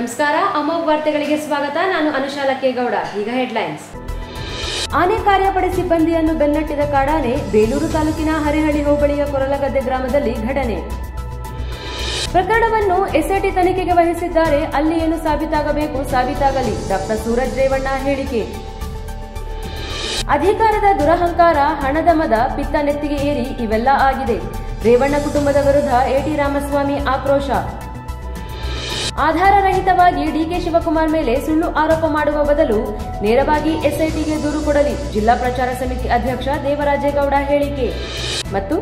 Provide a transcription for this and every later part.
ನಮಸ್ಕಾರ, ಅಮೋಘ ವಾರ್ತೆಗಳಿಗೆ ಸ್ವಾಗತ. ನಾನು ಅನುಶಾಲಾ ಕೇಗೌಡ. ಈಗ ಹೆಡ್ಲೈನ್ಸ್. ಆನೆ ಕಾರ್ಯಪಡೆ ಸಿಬ್ಬಂದಿಯನ್ನು ಬೆನ್ನಟ್ಟಿದ ಕಾಡಾನೆ. ಬೇಲೂರು ತಾಲೂಕಿನ ಹರಿಹಳ್ಳಿ ಹೋಬಳಿಯ ಕೊರಲಗದ್ದೆ ಗ್ರಾಮದಲ್ಲಿ ಘಟನೆ. ಪ್ರಕರಣವನ್ನು ಎಸ್ಐಟಿ ತನಿಖೆಗೆ ವಹಿಸಿದ್ದಾರೆ. ಅಲ್ಲಿ ಏನು ಸಾಬೀತಾಗಬೇಕು ಸಾಬೀತಾಗಲಿ. ಡಾಕ್ಟರ್ ಸೂರಜ್ ರೇವಣ್ಣ ಹೇಳಿಕೆ. ಅಧಿಕಾರದ ದುರಹಂಕಾರ, ಹಣದ ಮದ, ಪಿತ್ತ ನೆತ್ತಿಗೆ ಏರಿ ಇವೆಲ್ಲ ಆಗಿದೆ. ರೇವಣ್ಣ ಕುಟುಂಬದ ವಿರುದ್ಧ ಎಟಿ ರಾಮಸ್ವಾಮಿ ಆಕ್ರೋಶ. ಆಧಾರರಹಿತವಾಗಿ ಡಿಕೆ ಶಿವಕುಮಾರ್ ಮೇಲೆ ಸುಳ್ಳು ಆರೋಪ ಮಾಡುವ ಬದಲು ನೇರವಾಗಿ ಎಸ್ಐಟಿಗೆ ದೂರು ಕೊಡಲಿ. ಜಿಲ್ಲಾ ಪ್ರಚಾರ ಸಮಿತಿ ಅಧ್ಯಕ್ಷ ದೇವರಾಜೇಗೌಡ ಹೇಳಿಕೆ. ಮತ್ತು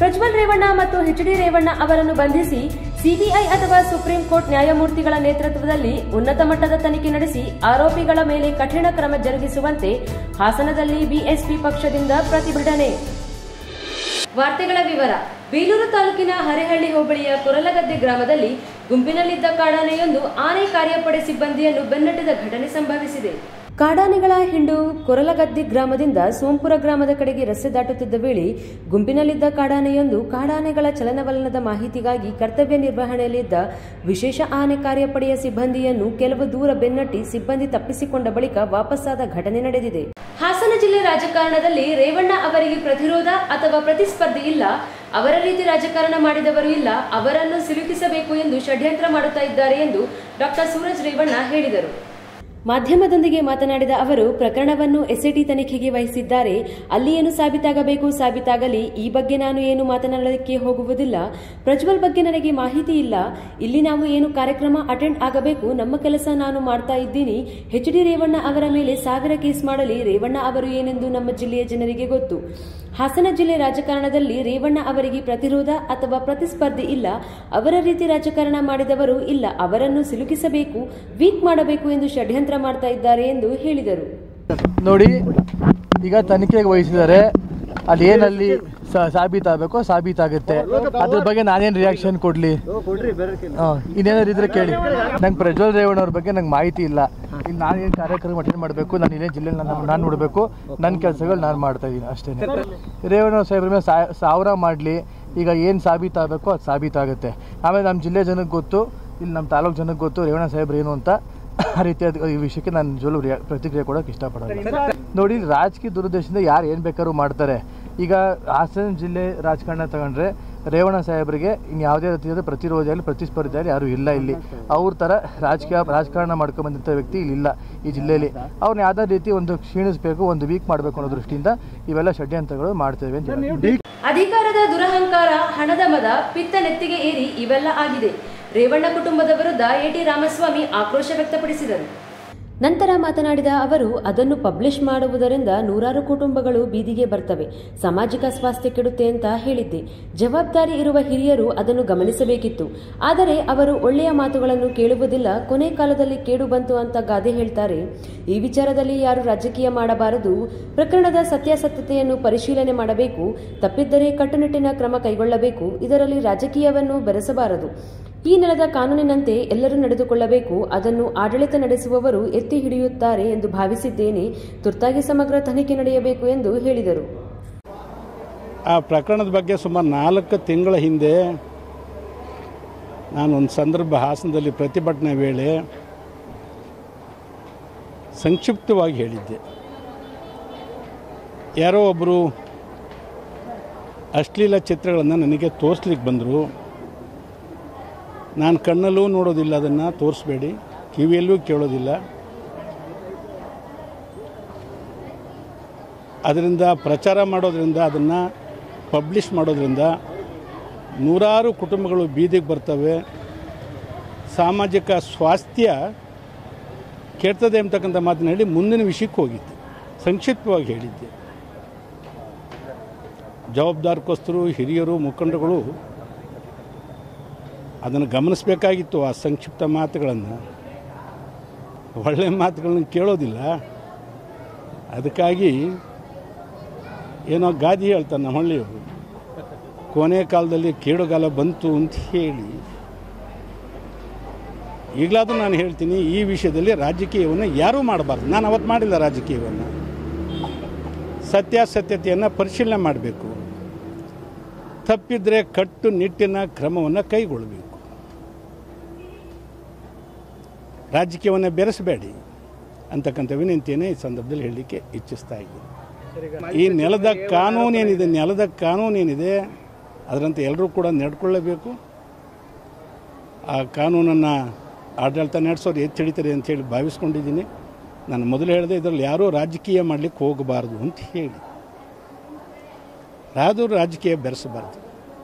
ಪ್ರಜ್ವಲ್ ರೇವಣ್ಣ ಮತ್ತು ಎಚ್ಡಿ ರೇವಣ್ಣ ಅವರನ್ನು ಬಂಧಿಸಿ ಸಿಬಿಐ ಅಥವಾ ಸುಪ್ರೀಂ ಕೋರ್ಟ್ ನ್ಯಾಯಮೂರ್ತಿಗಳ ನೇತೃತ್ವದಲ್ಲಿ ಉನ್ನತ ಮಟ್ಟದ ತನಿಖೆ ನಡೆಸಿ ಆರೋಪಿಗಳ ಮೇಲೆ ಕಠಿಣ ಕ್ರಮ ಜರುಗಿಸುವಂತೆ ಹಾಸನದಲ್ಲಿ ಬಿಎಸ್ಪಿ ಪಕ್ಷದಿಂದ ಪ್ರತಿಭಟನೆ. ವಾರ್ತೆಗಳ ವಿವರ. ಬೇಲೂರು ತಾಲೂಕಿನ ಹರಿಹಳ್ಳಿ ಹೋಬಳಿಯ ಕೊರಲಗದ್ದೆ ಗ್ರಾಮದಲ್ಲಿ ಗುಂಪಿನಲ್ಲಿದ್ದ ಕಾಡಾನೆಯೊಂದು ಆನೆ ಕಾರ್ಯಪಡೆ ಸಿಬ್ಬಂದಿಯನ್ನು ಬೆನ್ನಟ್ಟಿದ ಘಟನೆ ಸಂಭವಿಸಿದೆ. ಕಾಡಾನೆಗಳ ಹಿಂಡು ಕೊರಲಗದ್ದೆ ಗ್ರಾಮದಿಂದ ಸೋಂಪುರ ಗ್ರಾಮದ ಕಡೆಗೆ ರಸ್ತೆ ದಾಟುತ್ತಿದ್ದ ವೇಳೆ ಗುಂಪಿನಲ್ಲಿದ್ದ ಕಾಡಾನೆಯೊಂದು ಕಾಡಾನೆಗಳ ಚಲನವಲನದ ಮಾಹಿತಿಗಾಗಿ ಕರ್ತವ್ಯ ನಿರ್ವಹಣೆಯಲ್ಲಿದ್ದ ವಿಶೇಷ ಆನೆ ಕಾರ್ಯಪಡೆಯ ಸಿಬ್ಬಂದಿಯನ್ನು ಕೆಲವು ದೂರ ಬೆನ್ನಟ್ಟಿ ಸಿಬ್ಬಂದಿ ತಪ್ಪಿಸಿಕೊಂಡ ಬಳಿಕ ವಾಪಸ್ಸಾದ ಘಟನೆ ನಡೆದಿದೆ. ಹಾಸನ ಜಿಲ್ಲೆ ರಾಜಕಾರಣದಲ್ಲಿ ರೇವಣ್ಣ ಅವರಿಗೆ ಪ್ರತಿರೋಧ ಅಥವಾ ಪ್ರತಿಸ್ಪರ್ಧಿ ಇಲ್ಲ. ಅವರ ರೀತಿ ರಾಜಕಾರಣ ಮಾಡಿದವರು ಇಲ್ಲ. ಅವರನ್ನು ಸಿಲುಕಿಸಬೇಕು ಎಂದು ಷಡ್ಯಂತ್ರ ಮಾಡುತ್ತಾ ಇದ್ದಾರೆ ಎಂದು ಡಾಕ್ಟರ್ ಸೂರಜ್ ರೇವಣ್ಣ ಹೇಳಿದರು. ಮಾಧ್ಯಮದೊಂದಿಗೆ ಮಾತನಾಡಿದ ಅವರು, ಪ್ರಕರಣವನ್ನು ಎಸ್ಐಟಿ ತನಿಖೆಗೆ ವಹಿಸಿದ್ದಾರೆ. ಅಲ್ಲಿ ಏನು ಸಾಬೀತಾಗಬೇಕು ಸಾಬೀತಾಗಲಿ. ಈ ಬಗ್ಗೆ ನಾನು ಏನು ಮಾತನಾಡಲಿಕ್ಕೆ ಹೋಗುವುದಿಲ್ಲ. ಪ್ರಜ್ವಲ್ ಬಗ್ಗೆ ನನಗೆ ಮಾಹಿತಿ ಇಲ್ಲ. ಇಲ್ಲಿ ನಾವು ಏನು ಕಾರ್ಯಕ್ರಮ ಅಟೆಂಡ್ ಆಗಬೇಕು, ನಮ್ಮ ಕೆಲಸ ನಾನು ಮಾಡ್ತಾ ಇದ್ದೀನಿ. ಎಚ್ಡಿ ರೇವಣ್ಣ ಅವರ ಮೇಲೆ 1000 ಕೇಸ್ ಮಾಡಲಿ. ರೇವಣ್ಣ ಅವರು ಏನೆಂದು ನಮ್ಮ ಜಿಲ್ಲೆಯ ಜನರಿಗೆ ಗೊತ್ತು. ಹಾಸನ ಜಿಲ್ಲೆ ರಾಜಕಾರಣದಲ್ಲಿ ರೇವಣ್ಣ ಅವರಿಗೆ ಪ್ರತಿರೋಧ ಅಥವಾ ಪ್ರತಿಸ್ಪರ್ಧಿ ಇಲ್ಲ. ಅವರ ರೀತಿ ರಾಜಕಾರಣ ಮಾಡಿದವರು ಇಲ್ಲ. ಅವರನ್ನು ಸಿಲುಕಿಸಬೇಕು, ವೀಕ್ ಮಾಡಬೇಕು ಎಂದು ಷಡ್ಯಂತ್ರ ಮಾಡ್ತಾ ಇದ್ದಾರೆ ಎಂದು ಹೇಳಿದರು. ನೋಡಿ, ಈಗ ತನಿಖೆಗೆ ವಹಿಸಿದ್ದಾರೆ. ಅಲ್ಲಿ ಏನಲ್ಲಿ ಸಾಬೀತಾಗಬೇಕೋ ಸಾಬೀತಾಗುತ್ತೆ. ಅದ್ರ ಬಗ್ಗೆ ನಾನೇನು ರಿಯಾಕ್ಷನ್ ಕೊಡ್ಲಿ? ಇನ್ನೇನಾದ್ರು ಇದ್ರೆ ಕೇಳಿ. ನಂಗೆ ಪ್ರಜ್ವಲ್ ರೇವಣ್ಣ ಅವ್ರ ಬಗ್ಗೆ ನಂಗೆ ಮಾಹಿತಿ ಇಲ್ಲ. ಇಲ್ಲಿ ನಾನೇನು ಕಾರ್ಯಕ್ರಮ ಅಟೆಂಡ್ ಮಾಡಬೇಕು, ನಾನು ಇಲ್ಲೇ ಜಿಲ್ಲೆಯಲ್ಲಿ ನಾನು ನೋಡಬೇಕು, ನನ್ನ ಕೆಲಸಗಳು ನಾನು ಮಾಡ್ತಾ ಇದ್ದೀನಿ ಅಷ್ಟೇ. ರೇವಣ್ಣ ಸಾಹೇಬ್ರ ಮೇಲೆ 1000 ಮಾಡಲಿ. ಈಗ ಏನು ಸಾಬೀತಾಗಬೇಕೋ ಅದು ಸಾಬೀತಾಗುತ್ತೆ. ಆಮೇಲೆ ನಮ್ಮ ಜಿಲ್ಲೆ ಜನಕ್ಕೆ ಗೊತ್ತು, ಇಲ್ಲಿ ನಮ್ಮ ತಾಲೂಕು ಜನಕ್ಕೆ ಗೊತ್ತು ರೇವಣ್ಣ ಸಾಹೇಬ್ರು ಏನು ಅಂತ. ಆ ರೀತಿಯಾದ ಈ ವಿಷಯಕ್ಕೆ ನಾನು ನಿಜವಲ್ಲೂ ಪ್ರತಿಕ್ರಿಯೆ ಕೊಡೋಕೆ ಇಷ್ಟಪಡೋಲ್ಲ. ನೋಡಿ, ರಾಜಕೀಯ ದುರುದ್ದೇಶದಿಂದ ಯಾರು ಏನು ಬೇಕಾದ್ರೂ ಮಾಡ್ತಾರೆ. ಈಗ ಹಾಸನ ಜಿಲ್ಲೆ ರಾಜಕಾರಣ ತಗೊಂಡ್ರೆ ರೇವಣ್ಣ ಸಾಹೇಬರಿಗೆ ಇನ್ನು ಯಾವುದೇ ರೀತಿಯಾದ ಪ್ರತಿರೋಧ ಆಗಲಿ ಪ್ರತಿಸ್ಪರ್ಧಿ ಆಗಲಿ ಯಾರೂ ಇಲ್ಲ. ಇಲ್ಲಿ ಅವ್ರ ಥರ ರಾಜಕಾರಣ ಮಾಡ್ಕೊಂಡು ಬಂದಿರ್ತ ವ್ಯಕ್ತಿ ಇಲ್ಲಿ ಇಲ್ಲ ಈ ಜಿಲ್ಲೆಯಲ್ಲಿ. ಅವ್ರನ್ನ ಯಾವುದೇ ರೀತಿ ಒಂದು ಕ್ಷೀಣಿಸಬೇಕು, ಒಂದು ವೀಕ್ ಮಾಡಬೇಕು ಅನ್ನೋ ದೃಷ್ಟಿಯಿಂದ ಇವೆಲ್ಲ ಷಡ್ಯಂತ್ರಗಳು ಮಾಡ್ತೇವೆ ಅಂತ ಹೇಳಿ. ಅಧಿಕಾರದ ದುರಹಂಕಾರ, ಹಣದ ಮದ, ಪಿತ್ತ ನೆತ್ತಿಗೆ ಏರಿ ಇವೆಲ್ಲ ಆಗಿದೆ. ರೇವಣ್ಣ ಕುಟುಂಬದ ವಿರುದ್ಧ ಎಟಿ ರಾಮಸ್ವಾಮಿ ಆಕ್ರೋಶ ವ್ಯಕ್ತಪಡಿಸಿದರು. ನಂತರ ಮಾತನಾಡಿದ ಅವರು, ಅದನ್ನು ಪಬ್ಲಿಷ್ ಮಾಡುವುದರಿಂದ ನೂರಾರು ಕುಟುಂಬಗಳು ಬೀದಿಗೆ ಬರ್ತವೆ, ಸಾಮಾಜಿಕ ಸ್ವಾಸ್ಥ್ಯ ಕೆಡುತ್ತೆ ಅಂತ ಹೇಳಿದ್ದೆ. ಜವಾಬ್ದಾರಿ ಇರುವ ಹಿರಿಯರು ಅದನ್ನು ಗಮನಿಸಬೇಕಿತ್ತು. ಆದರೆ ಅವರು ಒಳ್ಳೆಯ ಮಾತುಗಳನ್ನು ಕೇಳುವುದಿಲ್ಲ. ಕೊನೆ ಕಾಲದಲ್ಲಿ ಕೇಡು ಬಂತು ಅಂತ ಗಾದೆ ಹೇಳ್ತಾರೆ. ಈ ವಿಚಾರದಲ್ಲಿ ಯಾರು ರಾಜಕೀಯ ಮಾಡಬಾರದು. ಪ್ರಕರಣದ ಸತ್ಯಾಸತ್ಯತೆಯನ್ನು ಪರಿಶೀಲನೆ ಮಾಡಬೇಕು. ತಪ್ಪಿದ್ದರೆ ಕಟ್ಟುನಿಟ್ಟಿನ ಕ್ರಮ ಕೈಗೊಳ್ಳಬೇಕು. ಇದರಲ್ಲಿ ರಾಜಕೀಯವನ್ನು ಬೆರೆಸಬಾರದು. ಈ ನೆಲದ ಕಾನೂನಿನಂತೆ ಎಲ್ಲರೂ ನಡೆದುಕೊಳ್ಳಬೇಕು. ಅದನ್ನು ಆಡಳಿತ ನಡೆಸುವವರು ಎತ್ತಿ ಹಿಡಿಯುತ್ತಾರೆ ಎಂದು ಭಾವಿಸಿದ್ದೇನೆ. ತುರ್ತಾಗಿ ಸಮಗ್ರ ತನಿಖೆ ನಡೆಯಬೇಕು ಎಂದು ಹೇಳಿದರು. ಆ ಪ್ರಕರಣದ ಬಗ್ಗೆ ಸುಮಾರು 4 ತಿಂಗಳ ಹಿಂದೆ ನಾನೊಂದು ಸಂದರ್ಭ ಹಾಸನದಲ್ಲಿ ಪ್ರತಿಭಟನೆ ವೇಳೆ ಸಂಕ್ಷಿಪ್ತವಾಗಿ ಹೇಳಿದ್ದೆ. ಯಾರೋ ಒಬ್ಬರು ಅಶ್ಲೀಲ ಚಿತ್ರಗಳನ್ನು ನನಗೆ ತೋರಿಸ್ಲಿಕ್ಕೆ ಬಂದರು. ನಾನು ಕಣ್ಣಲ್ಲೂ ನೋಡೋದಿಲ್ಲ, ಅದನ್ನು ತೋರಿಸ್ಬೇಡಿ, ಕಿವಿಯಲ್ಲೂ ಕೇಳೋದಿಲ್ಲ. ಅದರಿಂದ ಪ್ರಚಾರ ಮಾಡೋದ್ರಿಂದ, ಅದನ್ನು ಪಬ್ಲಿಷ್ ಮಾಡೋದ್ರಿಂದ ನೂರಾರು ಕುಟುಂಬಗಳು ಬೀದಿಗೆ ಬರ್ತವೆ, ಸಾಮಾಜಿಕ ಸ್ವಾಸ್ಥ್ಯ ಕೆಡ್ತದೆ ಅಂತಕ್ಕಂಥ ಮಾತನ್ನು ಹೇಳಿ ಮುಂದಿನ ವಿಷಯಕ್ಕೆ ಹೋಗಿದ್ದೆ. ಸಂಕ್ಷಿಪ್ತವಾಗಿ ಹೇಳಿದ್ದೆ. ಜವಾಬ್ದಾರಕಸ್ತರು, ಹಿರಿಯರು, ಮುಖಂಡಗಳು ಅದನ್ನು ಗಮನಿಸಬೇಕಾಗಿತ್ತು. ಆ ಸಂಕ್ಷಿಪ್ತ ಮಾತುಗಳನ್ನು, ಒಳ್ಳೆಯ ಮಾತುಗಳನ್ನು ಕೇಳೋದಿಲ್ಲ. ಅದಕ್ಕಾಗಿ ಏನೋ ಗಾದಿ ಹೇಳ್ತಾನೆ ನಮ್ಮ ಹಳ್ಳಿಯವರು, ಕೊನೆ ಕಾಲದಲ್ಲಿ ಕೇಡುಗಾಲ ಬಂತು ಅಂತ ಹೇಳಿ. ಈಗಲಾದರೂ ನಾನು ಹೇಳ್ತೀನಿ, ಈ ವಿಷಯದಲ್ಲಿ ರಾಜಕೀಯವನ್ನು ಯಾರೂ ಮಾಡಬಾರ್ದು. ನಾನು ಅವತ್ತು ಮಾಡಿಲ್ಲ ರಾಜಕೀಯವನ್ನು. ಸತ್ಯಾಸತ್ಯತೆಯನ್ನು ಪರಿಶೀಲನೆ ಮಾಡಬೇಕು. ತಪ್ಪಿದ್ರೆ ಕಟ್ಟುನಿಟ್ಟಿನ ಕ್ರಮವನ್ನು ಕೈಗೊಳ್ಳಬೇಕು. ರಾಜಕೀಯವನ್ನು ಬೆರೆಸಬೇಡಿ ಅಂತಕ್ಕಂಥ ವಿನಂತಿಯನ್ನು ಈ ಸಂದರ್ಭದಲ್ಲಿ ಹೇಳಲಿಕ್ಕೆ ಇಚ್ಛಿಸ್ತಾ ಇದ್ದೀನಿ. ಈ ನೆಲದ ಕಾನೂನೇನಿದೆ ಅದರಂತೆ ಎಲ್ಲರೂ ಕೂಡ ನಡ್ಕೊಳ್ಳಬೇಕು. ಆ ಕಾನೂನನ್ನು ಆಡಳಿತ ನಡೆಸೋರು ಎತ್ತಿ ಹಿಡಿತಾರೆ ಅಂತೇಳಿ ಭಾವಿಸ್ಕೊಂಡಿದ್ದೀನಿ. ನಾನು ಮೊದಲು ಹೇಳಿದೆ, ಇದರಲ್ಲಿ ಯಾರೂ ರಾಜಕೀಯ ಮಾಡಲಿಕ್ಕೆ ಹೋಗಬಾರ್ದು ಅಂತ ಹೇಳಿ, ಯಾರೂ ರಾಜಕೀಯ ಬೆರೆಸಬಾರ್ದು.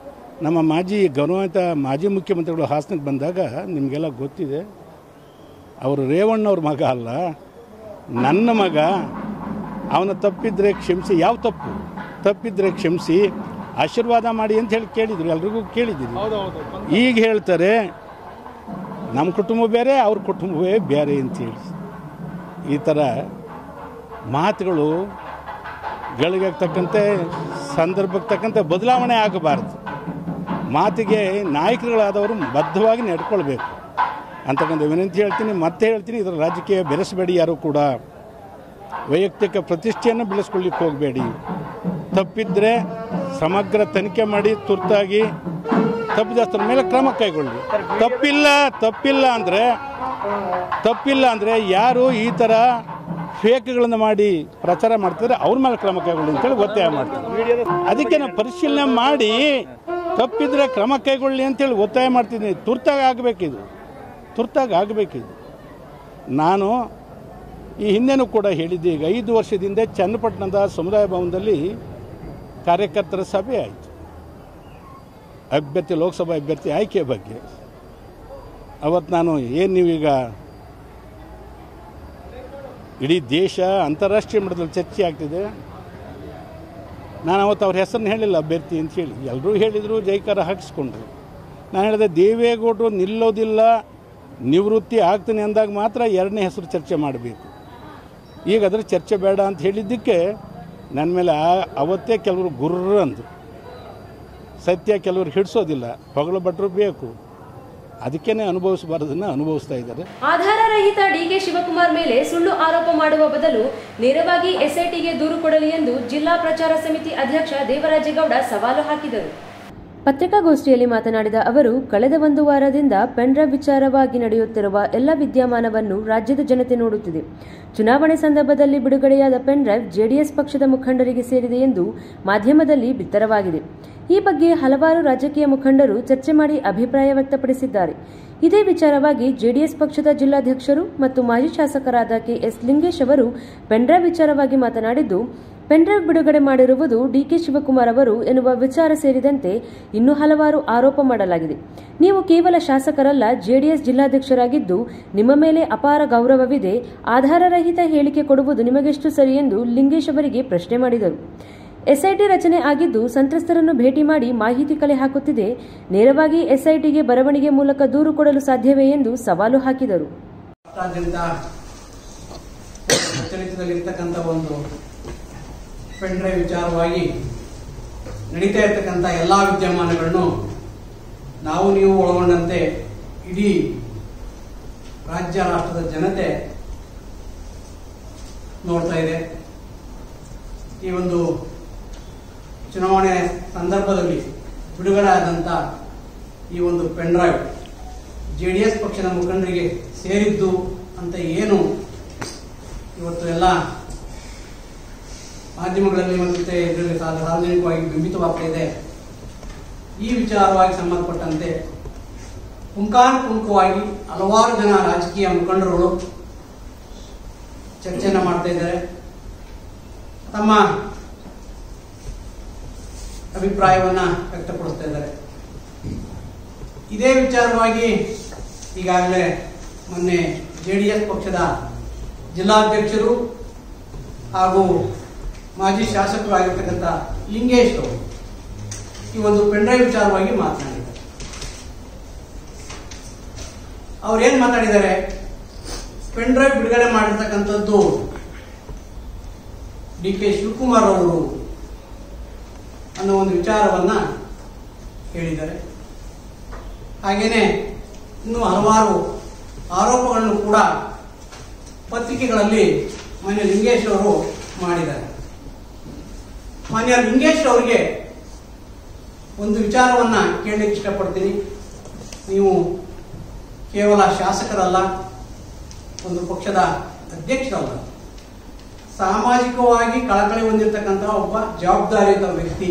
ನಮ್ಮ ಗೌರವಾನ್ವಿತ ಮಾಜಿ ಮುಖ್ಯಮಂತ್ರಿಗಳು ಹಾಸನಕ್ಕೆ ಬಂದಾಗ ನಿಮಗೆಲ್ಲ ಗೊತ್ತಿದೆ, ಅವರು ರೇವಣ್ಣವ್ರ ಮಗ ಅಲ್ಲ, ನನ್ನ ಮಗ. ಅವನ ತಪ್ಪಿದ್ರೆ ಕ್ಷಮಿಸಿ, ಯಾವ ತಪ್ಪಿದ್ರೆ ಕ್ಷಮಿಸಿ, ಆಶೀರ್ವಾದ ಮಾಡಿ ಅಂತ ಹೇಳಿ ಕೇಳಿದ್ರು, ಎಲ್ರಿಗೂ ಕೇಳಿದ್ದೀರಿ. ಈಗ ಹೇಳ್ತಾರೆ ನಮ್ಮ ಕುಟುಂಬ ಬೇರೆ, ಅವ್ರ ಕುಟುಂಬವೇ ಬೇರೆ ಅಂತೇಳಿ. ಈ ಥರ ಮಾತುಗಳು ಗಳಿಗೆ ತಕ್ಕಂತೆ, ಸಂದರ್ಭಕ್ಕೆ ತಕ್ಕಂತೆ ಬದಲಾವಣೆ ಆಗಬಾರ್ದು. ಮಾತಿಗೆ ನಾಯಕರುಗಳಾದವರು ಬದ್ಧವಾಗಿ ನಡ್ಕೊಳ್ಬೇಕು ಅಂತಕ್ಕಂಥ ವಿನಂತಿ ಹೇಳ್ತೀನಿ. ಮತ್ತೆ ಹೇಳ್ತೀನಿ, ಇದರ ರಾಜಕೀಯ ಬೆರೆಸಬೇಡಿ. ಯಾರು ಕೂಡ ವೈಯಕ್ತಿಕ ಪ್ರತಿಷ್ಠೆಯನ್ನು ಬೆಳೆಸ್ಕೊಳ್ಳಿಕ್ಕೆ ಹೋಗಬೇಡಿ. ತಪ್ಪಿದ್ರೆ ಸಮಗ್ರ ತನಿಖೆ ಮಾಡಿ ತುರ್ತಾಗಿ ತಪ್ಪಿದಸ್ತರ ಮೇಲೆ ಕ್ರಮ ಕೈಗೊಳ್ಳಿ. ತಪ್ಪಿಲ್ಲ ಅಂದರೆ ಯಾರು ಈ ಥರ ಫೇಕ್ಗಳನ್ನು ಮಾಡಿ ಪ್ರಚಾರ ಮಾಡ್ತಿದ್ರೆ ಅವ್ರ ಮೇಲೆ ಕ್ರಮ ಕೈಗೊಳ್ಳಿ ಅಂತೇಳಿ ಒತ್ತಾಯ ಮಾಡ್ತೀನಿ. ಅದಕ್ಕೆ ನಾನು ಪರಿಶೀಲನೆ ಮಾಡಿ ತಪ್ಪಿದ್ರೆ ಕ್ರಮ ಕೈಗೊಳ್ಳಿ ಅಂತೇಳಿ ಒತ್ತಾಯ ಮಾಡ್ತಿದ್ದೀನಿ. ತುರ್ತಾಗಿ ಆಗಬೇಕಿದು. ನಾನು ಈ ಹಿಂದೆನೂ ಕೂಡ ಹೇಳಿದ್ದೆ, ಈಗ 5 ವರ್ಷದಿಂದ ಚನ್ನಪಟ್ಟಣದ ಸಮುದಾಯ ಭವನದಲ್ಲಿ ಕಾರ್ಯಕರ್ತರ ಸಭೆ ಆಯಿತು, ಲೋಕಸಭಾ ಅಭ್ಯರ್ಥಿ ಆಯ್ಕೆ ಬಗ್ಗೆ. ಅವತ್ತು ನಾನು ನೀವೀಗ ಇಡೀ ದೇಶ ಅಂತಾರಾಷ್ಟ್ರೀಯ ಮಟ್ಟದಲ್ಲಿ ಚರ್ಚೆ ಆಗ್ತಿದೆ, ನಾನು ಅವತ್ತು ಅವ್ರ ಹೆಸರನ್ನ ಹೇಳಿಲ್ಲ ಅಭ್ಯರ್ಥಿ ಅಂತ ಹೇಳಿ. ಎಲ್ಲರೂ ಹೇಳಿದರು, ಜೈಕಾರ ಹಾಕಿಸ್ಕೊಂಡ್ರು. ನಾನು ಹೇಳಿದೆ, ದೇವೇಗೌಡರು ನಿಲ್ಲೋದಿಲ್ಲ, ನಿವೃತ್ತಿ ಆಗ್ತೀನಿ ಅಂದಾಗ ಮಾತ್ರ 2ನೇ ಹೆಸರು ಚರ್ಚೆ ಮಾಡಬೇಕು. ಈಗ ಅದರ ಚರ್ಚೆ ಬೇಡ ಅಂತ ಹೇಳಿದ್ದಕ್ಕೆ ನನ್ನ ಮೇಲೆ ಅವತ್ತೇ ಕೆಲವರು ಗುರ್ರ ಅಂದರು. ಸತ್ಯ ಕೆಲವರು ಹಿಡಿಸೋದಿಲ್ಲ, ಹೊಗಳು ಭಟ್ರು ಬೇಕು, ಅದಕ್ಕೇನೆ ಅನುಭವಿಸಬಾರದನ್ನು ಅನುಭವಿಸ್ತಾ ಇದ್ದಾರೆ. ಆಧಾರ ರಹಿತ ಡಿಕೆ ಶಿವಕುಮಾರ್ ಮೇಲೆ ಸುಳ್ಳು ಆರೋಪ ಮಾಡುವ ಬದಲು ನೇರವಾಗಿ ಎಸ್ಐಟಿಗೆ ದೂರು ಕೊಡಲಿ ಎಂದು ಜಿಲ್ಲಾ ಪ್ರಚಾರ ಸಮಿತಿ ಅಧ್ಯಕ್ಷ ದೇವರಾಜೇಗೌಡ ಸವಾಲು ಹಾಕಿದರು. ಪತ್ರಿಕಾಗೋಷ್ಠಿಯಲ್ಲಿ ಮಾತನಾಡಿದ ಅವರು, ಕಳೆದ 1 ವಾರದಿಂದ ಪೆನ್ಡ್ರೈವ್ ವಿಚಾರವಾಗಿ ನಡೆಯುತ್ತಿರುವ ಎಲ್ಲ ವಿದ್ಯಮಾನವನ್ನು ರಾಜ್ಯದ ಜನತೆ ನೋಡುತ್ತಿದೆ. ಚುನಾವಣೆ ಸಂದರ್ಭದಲ್ಲಿ ಬಿಡುಗಡೆಯಾದ ಪೆನ್ಡ್ರೈವ್ ಜೆಡಿಎಸ್ ಪಕ್ಷದ ಮುಖಂಡರಿಗೆ ಸೇರಿದೆ ಎಂದು ಮಾಧ್ಯಮದಲ್ಲಿ ಬಿತ್ತರವಾಗಿದೆ. ಈ ಬಗ್ಗೆ ಹಲವಾರು ರಾಜಕೀಯ ಮುಖಂಡರು ಚರ್ಚೆ ಮಾಡಿ ಅಭಿಪ್ರಾಯ ವ್ಯಕ್ತಪಡಿಸಿದ್ದಾರೆ. ಇದೇ ವಿಚಾರವಾಗಿ ಜೆಡಿಎಸ್ ಪಕ್ಷದ ಜಿಲ್ಲಾಧ್ಯಕ್ಷರು ಮತ್ತು ಮಾಜಿ ಶಾಸಕರಾದ ಕೆಎಸ್ ಲಿಂಗೇಶ್ ಅವರು ಪೆನ್ಡ್ರೈವ್ ವಿಚಾರವಾಗಿ ಮಾತನಾಡಿದ್ದು, ಪೆನ್ಡ್ರೈವ್ ಬಿಡುಗಡೆ ಮಾಡಿರುವುದು ಡಿಕೆ ಶಿವಕುಮಾರ್ ಅವರು ಎನ್ನುವ ವಿಚಾರ ಸೇರಿದಂತೆ ಇನ್ನೂ ಹಲವಾರು ಆರೋಪ ಮಾಡಲಾಗಿದೆ. ನೀವು ಕೇವಲ ಶಾಸಕರಲ್ಲ, ಜೆಡಿಎಸ್ ಜಿಲ್ಲಾಧ್ಯಕ್ಷರಾಗಿದ್ದು ನಿಮ್ಮ ಮೇಲೆ ಅಪಾರ ಗೌರವವಿದೆ. ಆಧಾರರಹಿತ ಹೇಳಿಕೆ ಕೊಡುವುದು ನಿಮಗೆಷ್ಟು ಸರಿ ಎಂದು ಲಿಂಗೇಶ್ ಅವರಿಗೆ ಪ್ರಶ್ನೆ ಮಾಡಿದರು. ಎಸ್ಐಟಿ ರಚನೆ ಆಗಿದ್ದು ಸಂತ್ರಸ್ತರನ್ನು ಭೇಟಿ ಮಾಡಿ ಮಾಹಿತಿ ಕಲೆ ಹಾಕುತ್ತಿದೆ. ನೇರವಾಗಿ ಎಸ್ಐಟಿಗೆ ಬರವಣಿಗೆ ಮೂಲಕ ದೂರು ಕೊಡಲು ಸಾಧ್ಯವೇ ಎಂದು ಸವಾಲು ಹಾಕಿದರು. ಪೆನ್ಡ್ರೈವ್ ವಿಚಾರವಾಗಿ ನಡೀತಾ ಇರತಕ್ಕಂಥ ಎಲ್ಲ ವಿದ್ಯಮಾನಗಳನ್ನು ನಾವು ನೀವು ಒಳಗೊಂಡಂತೆ ಇಡೀ ರಾಜ್ಯ ರಾಷ್ಟ್ರದ ಜನತೆ ನೋಡ್ತಾ ಇದೆ. ಈ ಒಂದು ಚುನಾವಣೆ ಸಂದರ್ಭದಲ್ಲಿ ಬಿಡುಗಡೆ ಆದಂಥ ಈ ಒಂದು ಪೆನ್ಡ್ರೈವ್ ಜೆಡಿಎಸ್ ಪಕ್ಷದ ಮುಖಂಡರಿಗೆ ಸೇರಿದ್ದು ಅಂತ ಏನು ಇವತ್ತು ಎಲ್ಲ ಮಾಧ್ಯಮಗಳಲ್ಲಿ ಮತ್ತೆ ಇದರಲ್ಲಿ ಸಾರ್ವಜನಿಕವಾಗಿ ಬಿಂಬಿತವಾಗ್ತಾ ಇದೆ. ಈ ವಿಚಾರವಾಗಿ ಸಂಬಂಧಪಟ್ಟಂತೆ ಪುಂಖಾನುಪುಂಖವಾಗಿ ಹಲವಾರು ಜನ ರಾಜಕೀಯ ಮುಖಂಡರುಗಳು ಚರ್ಚೆಯನ್ನು ಮಾಡ್ತಾ ಇದ್ದಾರೆ, ತಮ್ಮ ಅಭಿಪ್ರಾಯವನ್ನ ವ್ಯಕ್ತಪಡಿಸ್ತಾ ಇದ್ದಾರೆ. ಇದೇ ವಿಚಾರವಾಗಿ ಈಗಾಗಲೇ ಮೊನ್ನೆ ಜೆಡಿಎಸ್ ಪಕ್ಷದ ಜಿಲ್ಲಾಧ್ಯಕ್ಷರು ಹಾಗೂ ಮಾಜಿ ಶಾಸಕರು ಆಗಿರ್ತಕ್ಕಂಥ ಲಿಂಗೇಶ್ ಅವರು ಈ ಒಂದು ಪೆನ್ಡ್ರೈವ್ ವಿಚಾರವಾಗಿ ಮಾತನಾಡಿದ್ದಾರೆ. ಅವ್ರೇನ್ ಮಾತಾಡಿದ್ದಾರೆ, ಪೆನ್ಡ್ರೈವ್ ಬಿಡುಗಡೆ ಮಾಡಿರ್ತಕ್ಕಂಥದ್ದು ಡಿಕೆ ಶಿವಕುಮಾರ್ ಅವರು ಅನ್ನೋ ಒಂದು ವಿಚಾರವನ್ನ ಹೇಳಿದ್ದಾರೆ. ಹಾಗೇನೆ ಇನ್ನು ಹಲವಾರು ಆರೋಪಗಳನ್ನು ಕೂಡ ಪತ್ರಿಕೆಗಳಲ್ಲಿ ಮಾನ್ಯ ಲಿಂಗೇಶ್ ಅವರು ಮಾಡಿದ್ದಾರೆ. ಮಾನ್ಯ ಲಿಂಗೇಶ್ ಅವರಿಗೆ ಒಂದು ವಿಚಾರವನ್ನ ಕೇಳಲಿಕ್ಕೆ ಇಷ್ಟಪಡ್ತೀನಿ. ನೀವು ಕೇವಲ ಶಾಸಕರಲ್ಲ, ಒಂದು ಪಕ್ಷದ ಅಧ್ಯಕ್ಷರಲ್ಲ, ಸಾಮಾಜಿಕವಾಗಿ ಕಳಕಳಿ ಹೊಂದಿರತಕ್ಕಂತಹ ಒಬ್ಬ ಜವಾಬ್ದಾರಿಯುತ ವ್ಯಕ್ತಿ.